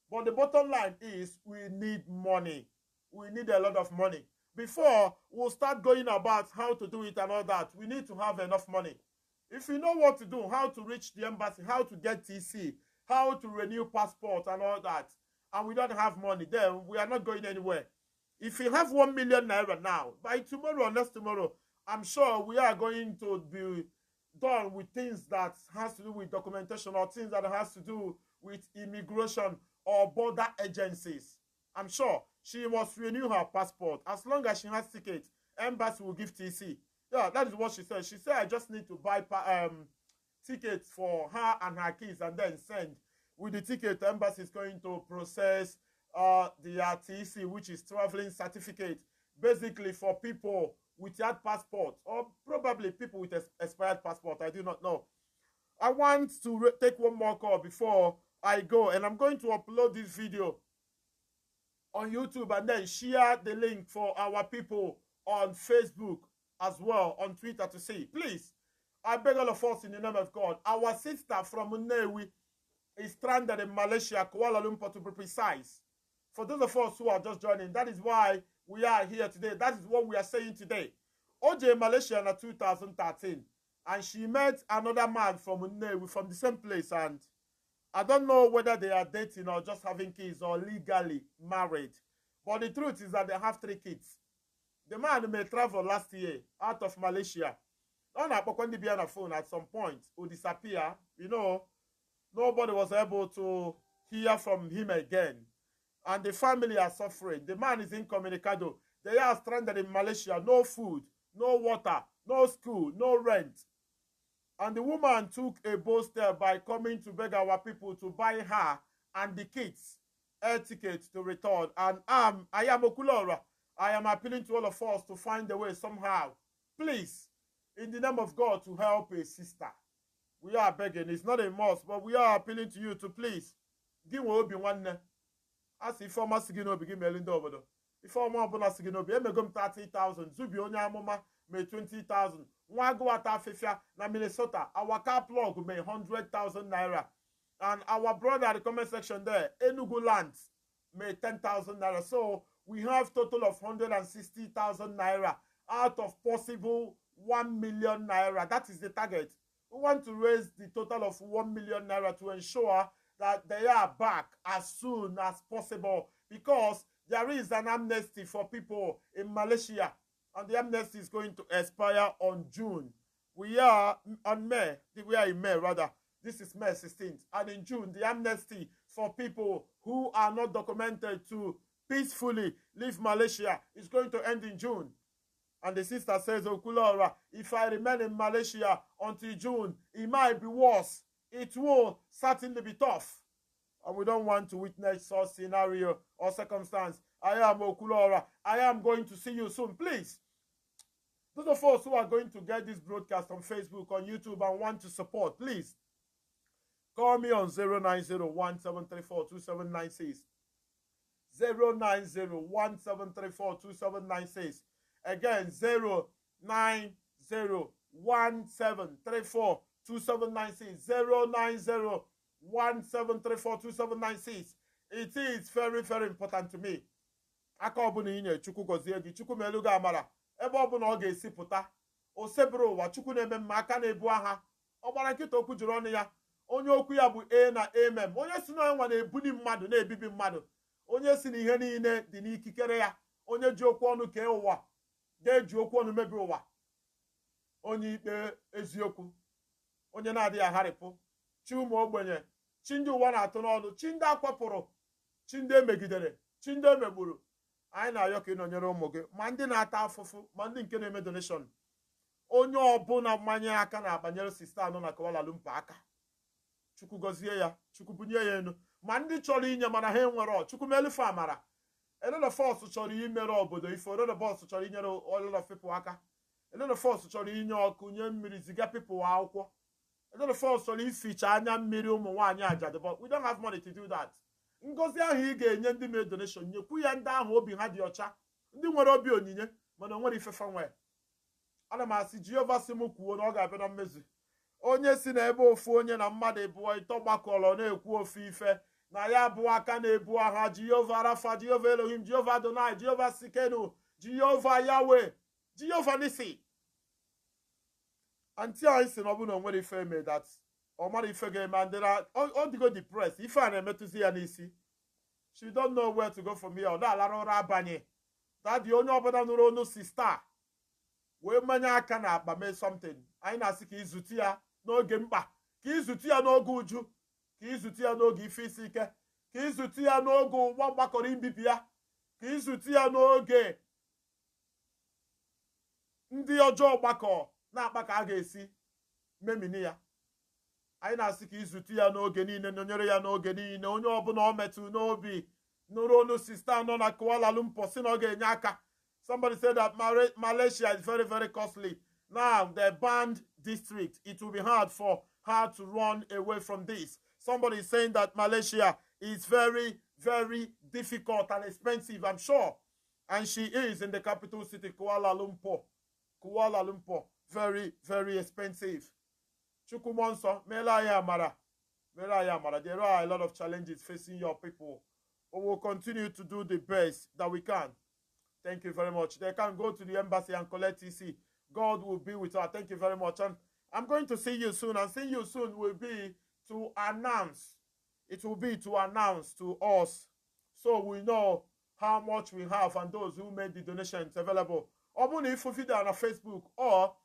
But the bottom line is we need money. We need a lot of money. Before we'll start going about how to do it and all that, we need to have enough money. If you know what to do, how to reach the embassy, how to get TC, how to renew passport and all that, and we don't have money, then we are not going anywhere. If you have 1 million naira now, by tomorrow or next tomorrow, I'm sure we are going to be done with things that has to do with documentation or things that has to do with immigration or border agencies. I'm sure she must renew her passport. As long as she has tickets, embassy will give TC. Yeah, that is what she said. She said, I just need to buy tickets for her and her kids and then send. With the ticket, the embassy is going to process the TC, which is traveling certificate, basically for people with that passport or probably people with expired passport. I do not know. I want to take one more call before I go, and I'm going to upload this video on YouTube and then share the link for our people on Facebook as well, on Twitter to see. Please, I beg all of us in the name of God. Our sister from Nnewi is stranded in Malaysia, Kuala Lumpur to be precise. For those of us who are just joining, that is why we are here today. That is what we are saying today. OJ Malaysia in 2013, and she met another man from Nnewi from the same place, and I don't know whether they are dating or just having kids or legally married. But the truth is that they have 3 kids. The man may travel last year out of Malaysia. On a phone at some point, will disappear. You know, nobody was able to hear from him again. And the family are suffering. The man is incommunicado. They are stranded in Malaysia. No food, no water, no school, no rent. And the woman took a bold step by coming to beg our people to buy her and the kids air tickets to return. And I am Okulora. I am appealing to all of us to find a way somehow, please, in the name of God, to help a sister. We are begging. It's not a must, but we are appealing to you to please give Obi one. As if former Sigino begin Melinda over there. If former Bona Sigino be 30,000, Zubi Onyamoma may 20,000. Wago Atafifia na Minnesota. Our car plug may 100,000 naira. And our brother at the comment section there, Enugu lands may 10,000 naira. So we have total of 160,000 naira out of possible 1 million naira. That is the target. We want to raise the total of 1 million naira to ensure that they are back as soon as possible, because there is an amnesty for people in Malaysia, and the amnesty is going to expire on June. We are on May. We are in May, rather. This is May 16th. And in June, the amnesty for people who are not documented to peacefully leave Malaysia is going to end in June. And the sister says, Okulora, if I remain in Malaysia until June, it might be worse. It will certainly be tough. And we don't want to witness such scenario or circumstance. I am Okulora. I am going to see you soon. Please, those of us who are going to get this broadcast on Facebook, on YouTube, and want to support, please call me on 09017342796. 09017342796. Again, 09017342796. 09017342796. It is very, very important to me. Aka ọbụla inye Chukwu gozie gị, Chukwu melu gị amara. Ebe ọbụla ọ ga-esi pụta, o seburu ụwa, Chukwu na-eme mma, aka na-ebu agha. Ọ gbara nkịta okwu juru ọnụ ya. Onye okwu ya bụ A na Amen. Onye si na nwa na-ebuli mmadụ, na-ebibi mmadụ. Onye si na ihe niile dị n'ikikere ya. Onye ji okwu ọnụ kee ụwa, ga-eji okwu ọnụ mebi ụwa. Onye ikpe eziokwu, onye na-adịghị agharịpụ, chi ụmụ ogbenye, chi ndị ụwa na-atụ n'ọnụ, chi ndị akwapụrụ, chi ndị emegidere, chi ndị emegburu. Anyị na-ayọ ka ị nọnyere ụmụ gị, ma ndị na-ata afụfụ, ma ndị nke na-eme donation. Onye ọbụla mmanye aka na-abanyere sista anọ na Kuala Lumpur aka, Chukwu gọzie ya, Chukwu bunye ya enu. Ma ndị chọrọ inye mana ha enwere, Chukwu melufe amara. Elena Force chọrọ imere obodo ife, Elena Boss chọrọ inyere all of people aka. Elena Force chọrọ inye ọkụ, nye mmiri, ziga people akwụkwọ. Elena Force chọrọ ificha anya mmiri ụmụ nwaanyị ajadu, but we don't have money to do that. Ngozi ahụ ị ga-enye ndị mere donation, nyekwu ya ndị ahụ obi ha dị ọcha, ndị nwere obi onyinye mana o nwere ife fanwe. Ana m asị Jehova si m kwuo na ọ ga-abịa na mmezu. Onye si na ebe ofu onye na mmadụ abụọ ịtọ gbakọrọ na-ekwu ofu ife, na ya abụọ aka na-ebu agha, Jehova Rafa, Jehova Elohim, Jehova Adonai, Jehova Sikenu, Jehova Yahweh, Jehova Nisi. Until anyị si na ọ bụ na o nwere ife eme that ọ mara ife ga-eme, and ọ dịgo depressed, ife a na-emetụzi ya n'isi. She don't know where to go from here. Ọ na-alara ụra abanye. Dadị onye ọbụla nụrụ onu sista wee manye aka na akpa mee something. Anyị na-asị ka izute ya n'oge mkpa, ka izute ya n'oge uju, ka izute ya n'oge ife isi ike, ka izute ya n'oge ụwa gbakọrọ mbibi ya, ka izute ya n'oge ndị ọjọọ gbakọ na-akpa ka a ga-esi memini ya. Anyị na-asị ka izute ya n'oge niile, nọnyere ya n'oge niile. Onye ọbụla o metụ n'obi nụrụ onu sista nọ na Kuala Lumpur si na ọ ga-enye aka. Somebody said that Malaysia is very, very costly. Now, the banned district, it will be hard for her to run away from this. Somebody is saying that Malaysia is very, very difficult and expensive, I'm sure. And she is in the capital city, Kuala Lumpur. Kuala Lumpur, very, very expensive. Chukumonso, Melaya Mara. Melaya Mara. There are a lot of challenges facing your people. We will continue to do the best that we can. Thank you very much. They can go to the embassy and collect TC. God will be with her. Thank you very much. And I'm going to see you soon. And seeing you soon will be to announce. It will be to announce to us, so we know how much we have and those who made the donations available. Or if you video on Facebook or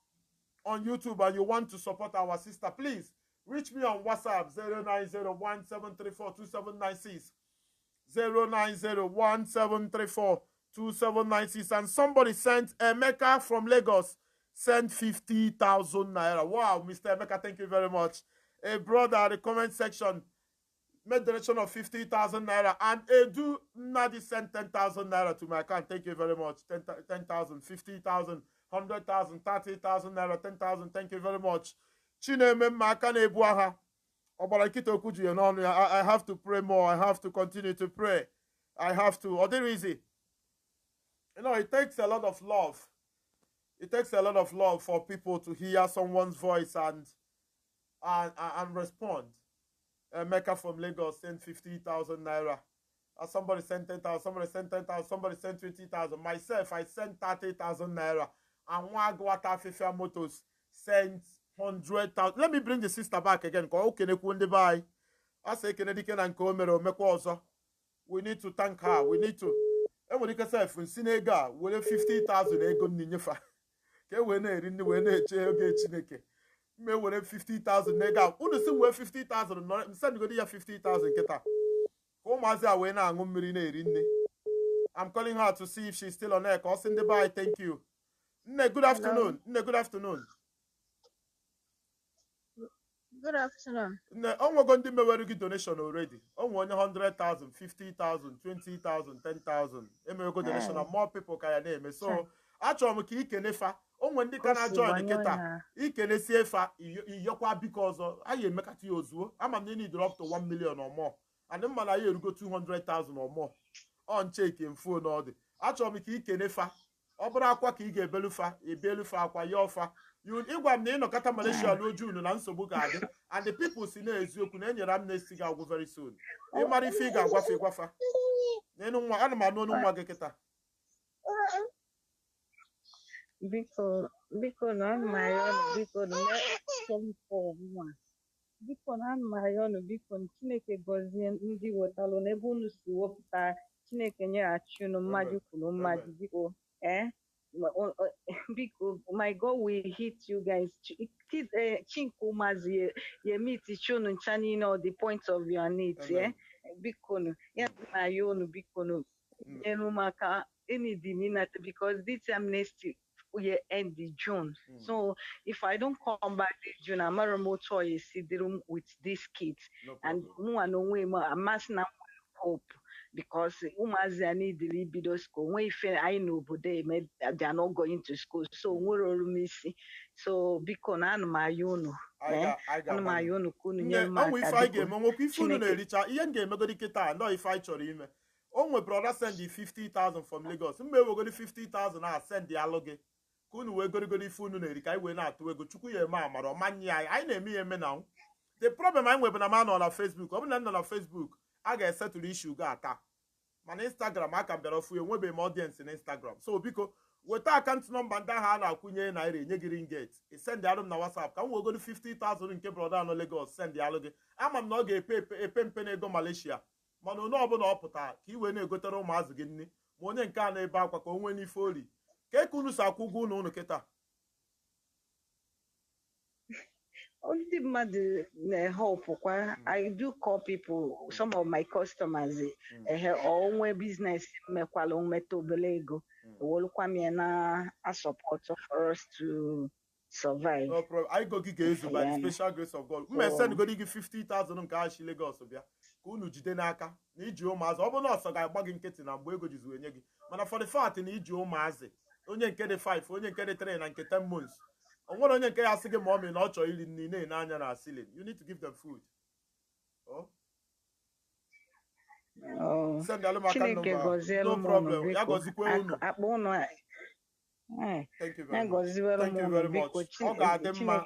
on YouTube and you want to support our sister, please reach me on WhatsApp 09017342796. 09017342796. And somebody sent Emeka from Lagos, sent 50,000 naira. Wow, Mr. Emeka, thank you very much. A brother at the comment section made donation of 50,000 naira, and Edu Nadi sent 10,000 naira to my account. Thank you very much. 10,000, 50,000, 100,000, 30,000 naira, 10,000. Thank you very much. Chineme Maka Nebuaha. I have to pray more. I have to continue to pray. I have to. Odirizi. You know, it takes a lot of love. It takes a lot of love for people to hear someone's voice and respond. Mecca from Lagos sent 50,000 naira. Somebody sent 10,000. Somebody sent 10,000. Somebody sent 20,000. Myself, I sent 30,000 naira. And Wagwata Fifia Motors sent 100,000. Let me bring the sister back again. We need to thank her. We need to. And when you say from Senegal, we have 50,000 ego ninyefa. Ke we na eri ni we na eche oge Chineke. Me we have 50,000 nega. Unu si we 50,000 no. Send go dia 50,000 keta. Ko mazi a we na angu mmiri na eri nne. I'm calling her to see if she's still on air. Cause in the bye, thank you. Nne, good afternoon. Nne, good afternoon. Good afternoon. Onwe go ndị mewere gị donation already. Onwe onye 100,000, 50,000, 20,000, 10,000. Emewego donation na more people ka ya na-eme. So achọrọ m ka ikene fa. Onwe ndị ka na-join kịta. Ikene sie fa iyokwa biko ọzọ. Anyị emekata ya ozuo. Ama m na need up to 1 million or more. And mma na ya erugo 200,000 or more. On check in phone all the. Achọrọ m ka ikene fa. Ọ bụrụ akwa ka ị ga-ebelu fa, ebelu fa akwa ya ọfa. Ịgwa m na ịnọkọta Malaysia ruo June na nsogbu ga-adị and the people si na-eziokwu na enyere m na-esi ga-agwụ very soon. Ịmara ife ị ga-agwafe gwafa. N'enu nwa, ana m anụ ọnụ nwa gị kịta. Biko na anụmanụ biko na biko na anụmanụ biko Chineke gọzie ndị wetalụ n'ebe unu si wepụta Chineke nyeghachi unu mmadụ kwuru mmadụ biko biko my God will hit you guys. Chinko mazi ye meet chunu nchani all the points of your needs. Yeah, biko ya na yonu biko no maka any diminate because this amnesty we end in June. So if I don't come back this June, I'm a remote choice with these kids and no way I'm now hope. Because umazi need the libido school. When I know, but they are not going to school. So we're all missing. So because my yono, my yono couldn't. If I get money, if you know Richard, Ian game go diketa. No, if I chori him. My brother send the 50,000 from Lagos. We go the 50,000. I send the alloge. Kunu we go the phone no Erika. We na to we go chuku ye ma maro mani. I name me now. The problem I'm with a man on Facebook. I'm not on Facebook. I get settled issue gata. Man Instagram I can be off you be audience in Instagram. So because with account number and that na akunye na ire nyegiri get. Send the album na WhatsApp. Can we go to 50,000 in brother no Lagos send the alloge. I'm not get pay pen go Malaysia. Man no obo na oputa ka iwe na egotere ụmụazụ gị nni. Ma onye nke a na-ebe akwa ka onwe n'ife oli. Ka ekunu sa akwụgwọ unu kịta. Only mother help. I do call people, some of my customers, or business me kwalo meto belego. A support for us to survive. No problem. I go give you by the special grace of God. Me send go give 50,000 nka ashi Lagos bia. Ka unu jide n'aka na iji ụmụazụ. Ọ bụ na ọsọ ga-agba gị nkịtị na mgbe ego jizu enye gị. Mana for the fact na iji ụmụazụ. Onye nke dị 5, onye nke dị 3 na nke 10 months. Onwere onye nke ya asị gị ma ọ mee na ọ chọrọ iri nri na anya na ceiling. You need to give them food. Send them a number. No problem. Ya gozikwe unu. Thank you very much. Thank you very much. Ọ ga-adị mma. Ọ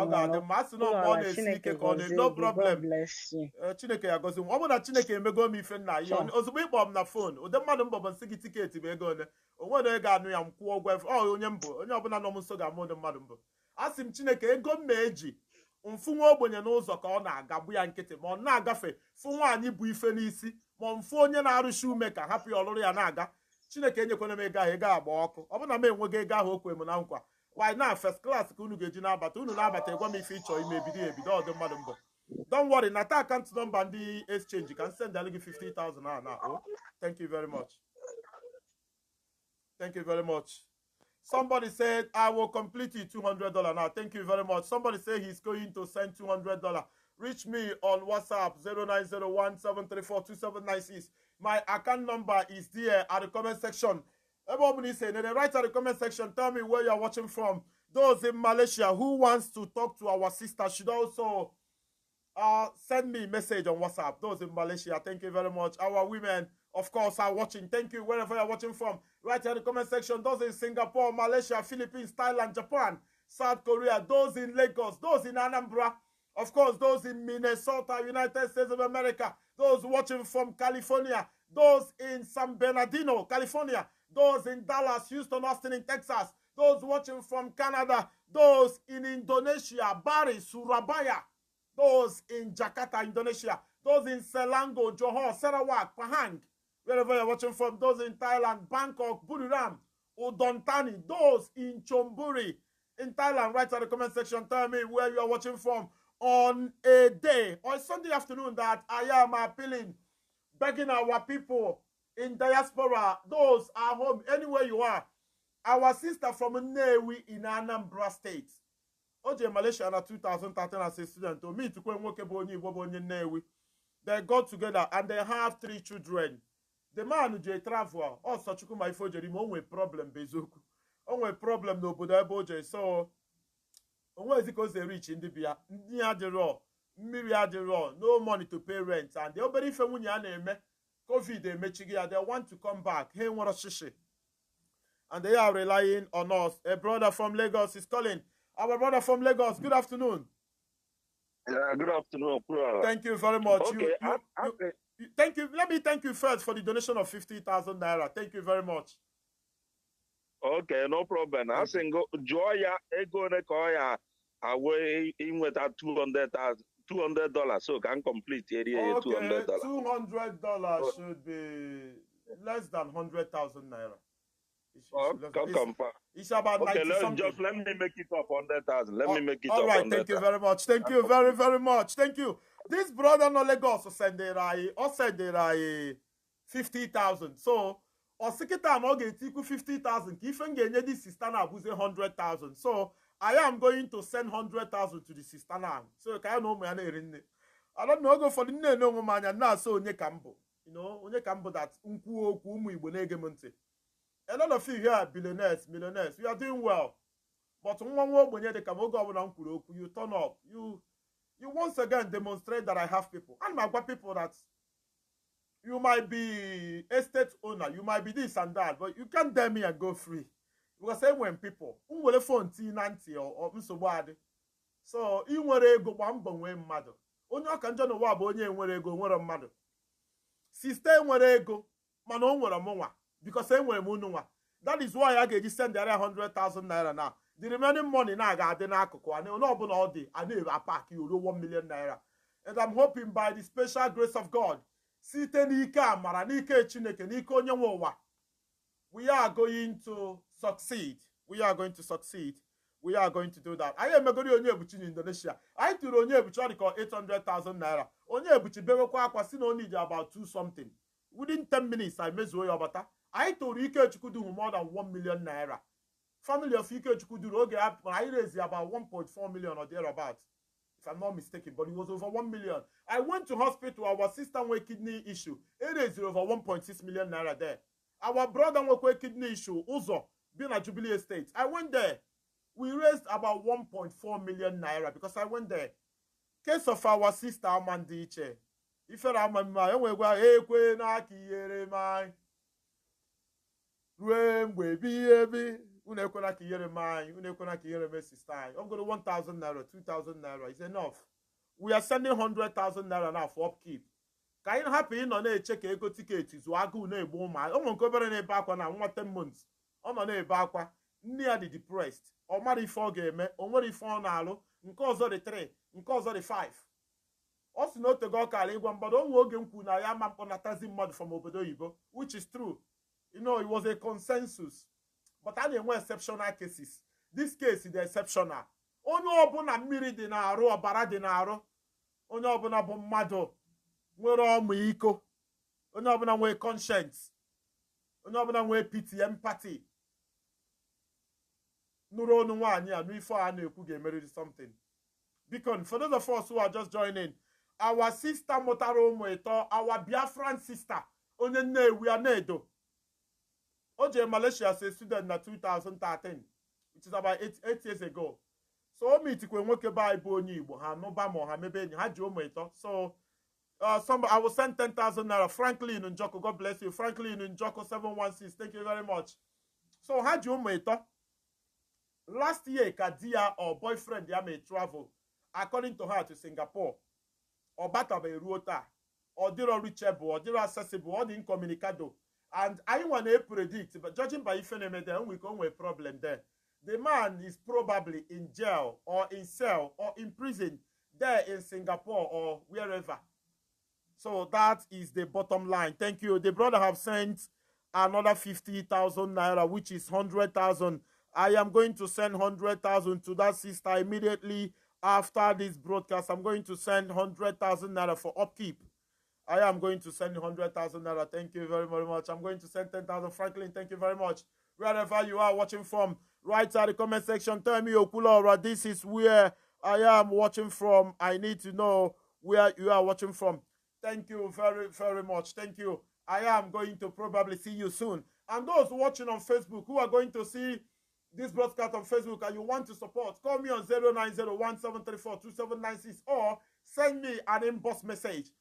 ga-adị mma. Asị na ọ na-esi ike ka ọ dị. No problem. Chineke ya gozi. Ọ bụ na Chineke emego m ife nna ya. Ozugbo ịkpọ m na phone, ụdị mmadụ mbọ nsị gị tiketi bụ ego ole. Onwere onye ga-anụ ya m kwụọ ụgwọ efe. Onye mbụ, onye ọbụla nọ m nso ga-ama ụdị mmadụ mbụ. Asị m Chineke ego m na-eji mfu nwa ogbenye n'ụzọ ka ọ na-aga bụ ya nkịtị ma ọ na-agafe fụ nwaanyị bụ ife n'isi ma mfu onye na-arụshi ume ka hapụ ya ọlụrụ ya na-aga. Chineke enyekwana m ego ahụ ego agba ọkụ. Ọ bụrụ na m enweghị ego ahụ o kwe m na nkwa. Why na first class ka unu ga-eji n'abata. Unu na-abata ịgwa m ife ịchọ ime ebido ọdụ mmadụ mbụ. Don't worry, na ta account number ndị exchange can send the 50,000 now. Oh, thank you very much. Thank you very much. Somebody said, I will complete it $200 now. Thank you very much. Somebody said he's going to send $200. Reach me on WhatsApp 0901-734-2796. My account number is there at the comment section. Everybody say, write at the comment section. Tell me where you're watching from. Those in Malaysia who wants to talk to our sister should also send me a message on WhatsApp. Those in Malaysia, thank you very much. Our women, of course, are watching. Thank you wherever you're watching from. Right here in the comment section. Those in Singapore, Malaysia, Philippines, Thailand, Japan, South Korea. Those in Lagos. Those in Anambra. Of course, those in Minnesota, United States of America. Those watching from California. Those in San Bernardino, California. Those in Dallas, Houston, Austin, in Texas. Those watching from Canada. Those in Indonesia, Bali, Surabaya. Those in Jakarta, Indonesia. Those in Selangor, Johor, Sarawak, Pahang. Wherever you're watching from. Those in Thailand, Bangkok, Buriram, Udontani. Those in Chonburi, in Thailand. Write in the comment section. Tell me where you're watching from on a day or Sunday afternoon that I am appealing, begging our people in diaspora, those are home, anywhere you are. Our sister from Nnewi in Anambra State. Oje Malaysia na 2013 as a student. To me, to go work Nnewi. They got together and they have 3 children. The man who travel, also Chukuma Ifojeri, only problem Bezoku. Only problem no Budaboje. So, only because they rich in the Bia, near the raw, myriad the raw, no money to pay rent. And the other family, COVID, they want to come back. Hey, what a shishi. And they are relying on us. A brother from Lagos is calling. Our brother from Lagos, good afternoon. Good afternoon. Thank you very much. Okay, thank you. Let me thank you first for the donation of 50,000 naira. Thank you very much. Okay, no problem. I think Joya ego rekoya away in with that $200, so can complete area Okay, $200. $200 should be less than 100,000 naira. It's about okay, 90 something. just let me make it up 100,000. Let me make it up. All right, thank you very much. Thank you very, very much. Thank you. This brother no Lagos send 50,000. So, or secretary no get equal 50,000. If I get this sister now, 100,000. So, I am going to send 100,000 to the sister now. So, can you know me? I don't know go for the no man now. So, onye kambo, you know, onye kambo that unku umu igbo negemonte. A lot of you here are billionaires, millionaires. We are doing well. But you turn up. You once again demonstrate that I have people. And I've got people that you might be estate owner, you might be this and that, but you can't dare me and go free. Because same when people phone or so you were go mother. Only I can join a wab onye nwere ego nwere mmadụ. Sister nwere ego, mana o nwere mụnwa. Because that is why I get send the 100,000 naira now. The remaining money now I got in Akoko. I know not all day. I know I pack you 1 million naira. And I'm hoping by the special grace of God, we are going to succeed. We are going to succeed. We are going to do that. I am going to in Indonesia. I do only call 800,000 naira. Only need about 2 something. Within 10 minutes, I may way about that. I told Ike Chukudu more than 1 million naira. Family of Ike Chukudu, I raised about 1.4 million or thereabouts, if I'm not mistaken, but it was over 1 million. I went to hospital, our sister with kidney issue. It is over 1.6 million naira there. Our brother with kidney issue, Uzo, being at Jubilee Estate. I went there. We raised about 1.4 million naira because I went there. Case of our sister, Amandiche. If you're a man, I will go, hey, Queen, I can't my. I'm going to 1,000 naira, 2,000 naira is enough. We are sending 100,000 naira now for upkeep. Can you happy in on a check a go ticket is wagu ne boma? I'm going to cover in a back on 10 months. I'm on a back near the depressed. Or Mari 4 game, or Mari 4 nalo, in cause of the 3, in cause of the 5. Also, not to go Kali, but don't work in Kunayama on a Tazim mud from Obodoibo, which is true. You know, it was a consensus. But I didn't want exceptional cases. This case is the exceptional. Onye ọbụla mmiri dị na-arụ ọbara dị na-arụ. Onye ọbụla bụ mmadụ nwere ọmịiko. Onye ọbụla nwere conscience. Onye ọbụla nwere pity, empathy. Nụrụ ọnụ nwaanyị a n'ife a na-ekwu ga-emeriri something. Because for those of us who are just joining, our sister mụtara ụmụ ịtọ, our Biafran sister, onye Nnewi Anedo. OJ Malaysia as a student in 2013, which is about 8 years ago. So me to work by Boni, no bamo, maybe had you meter. So I will send 10,000 naira. Franklin in Joko, God bless you. Franklin in Joko 716. Thank you very much. So had you meter. Last year, Kadia or boyfriend ya may travel, according to her, to Singapore, or Batabe Ruota, or Diro reachable, or Diro accessible, or the incommunicado. And I want to predict, but judging by Ifeneme, then we come with a problem there. The man is probably in jail or in cell or in prison there in Singapore or wherever. So that is the bottom line. Thank you. The brother have sent another 50,000 naira, which is 100,000. I am going to send 100,000 to that sister immediately after this broadcast. I'm going to send 100,000 naira for upkeep. I am going to send 100,000 naira. Thank you very, very much. I'm going to send 10,000. Franklin, thank you very much. Wherever you are watching from, Write at the comment section. Tell me, Okulora, this is where I am watching from. I need to know where you are watching from. Thank you very, very much. Thank you. I am going to probably see you soon. And those watching on Facebook who are going to see this broadcast on Facebook and you want to support, call me on 09017342796 or send me an inbox message.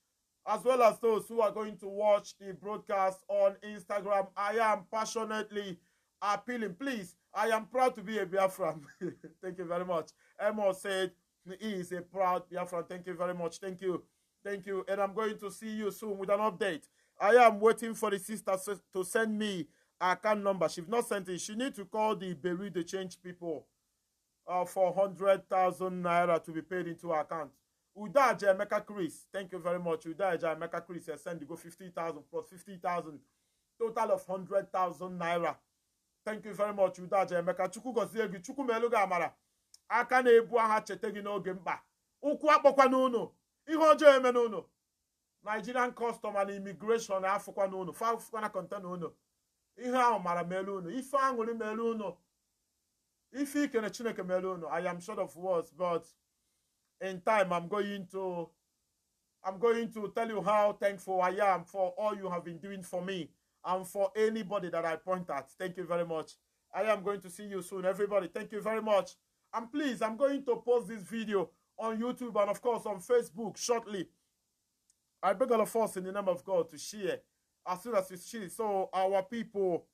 As well as those who are going to watch the broadcast on Instagram, I am passionately appealing. Please, I am proud to be a Biafran. Thank you very much. Emo said he is a proud Biafran. Thank you very much. Thank you. Thank you. And I'm going to see you soon with an update. I am waiting for the sister to send me her account number. She's not sent it. She needs to call the Beru the Change people for 100,000 naira to be paid into her account. Udaja Emeka Chris, thank you very much. Udaja Emeka Chris has sent you go 50,000 plus 50,000, total of 100,000 naira. Thank you very much, Udaja Emeka. Chuku gozie gi, chuku meluga amara. Aka na ebu aha chete gi n'oge mkpa. Ukwu akpọkwa n'ụnụ. Ihe ọjọọ eme n'ụnụ. Nigerian custom and immigration afụkwa n'ụnụ. Fa afụkwa na content n'ụnụ. Ihe ahụ mara melu ụnụ. Ife aṅụrị melu ụnụ. Ife ikene Chineke melu ụnụ. I am short of words, but in time, I'm going to tell you how thankful I am for all you have been doing for me and for anybody that I point at. Thank you very much. I am going to see you soon, everybody. Thank you very much. And please, I'm going to post this video on YouTube and, of course, on Facebook shortly. I beg all of us in the name of God to share as soon as you share, so our people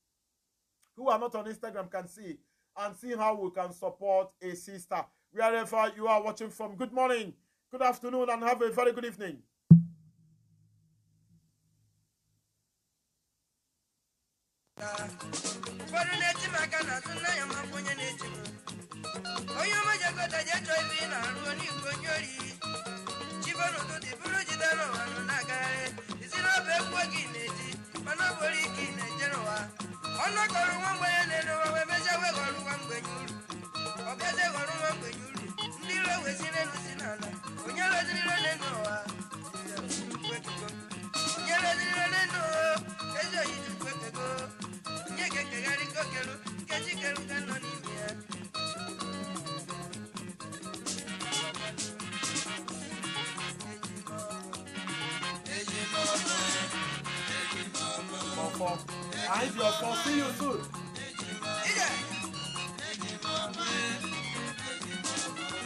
who are not on Instagram can see and see how we can support a sister. Wherever you are watching from, good morning, good afternoon, and have a very good evening. See you soon.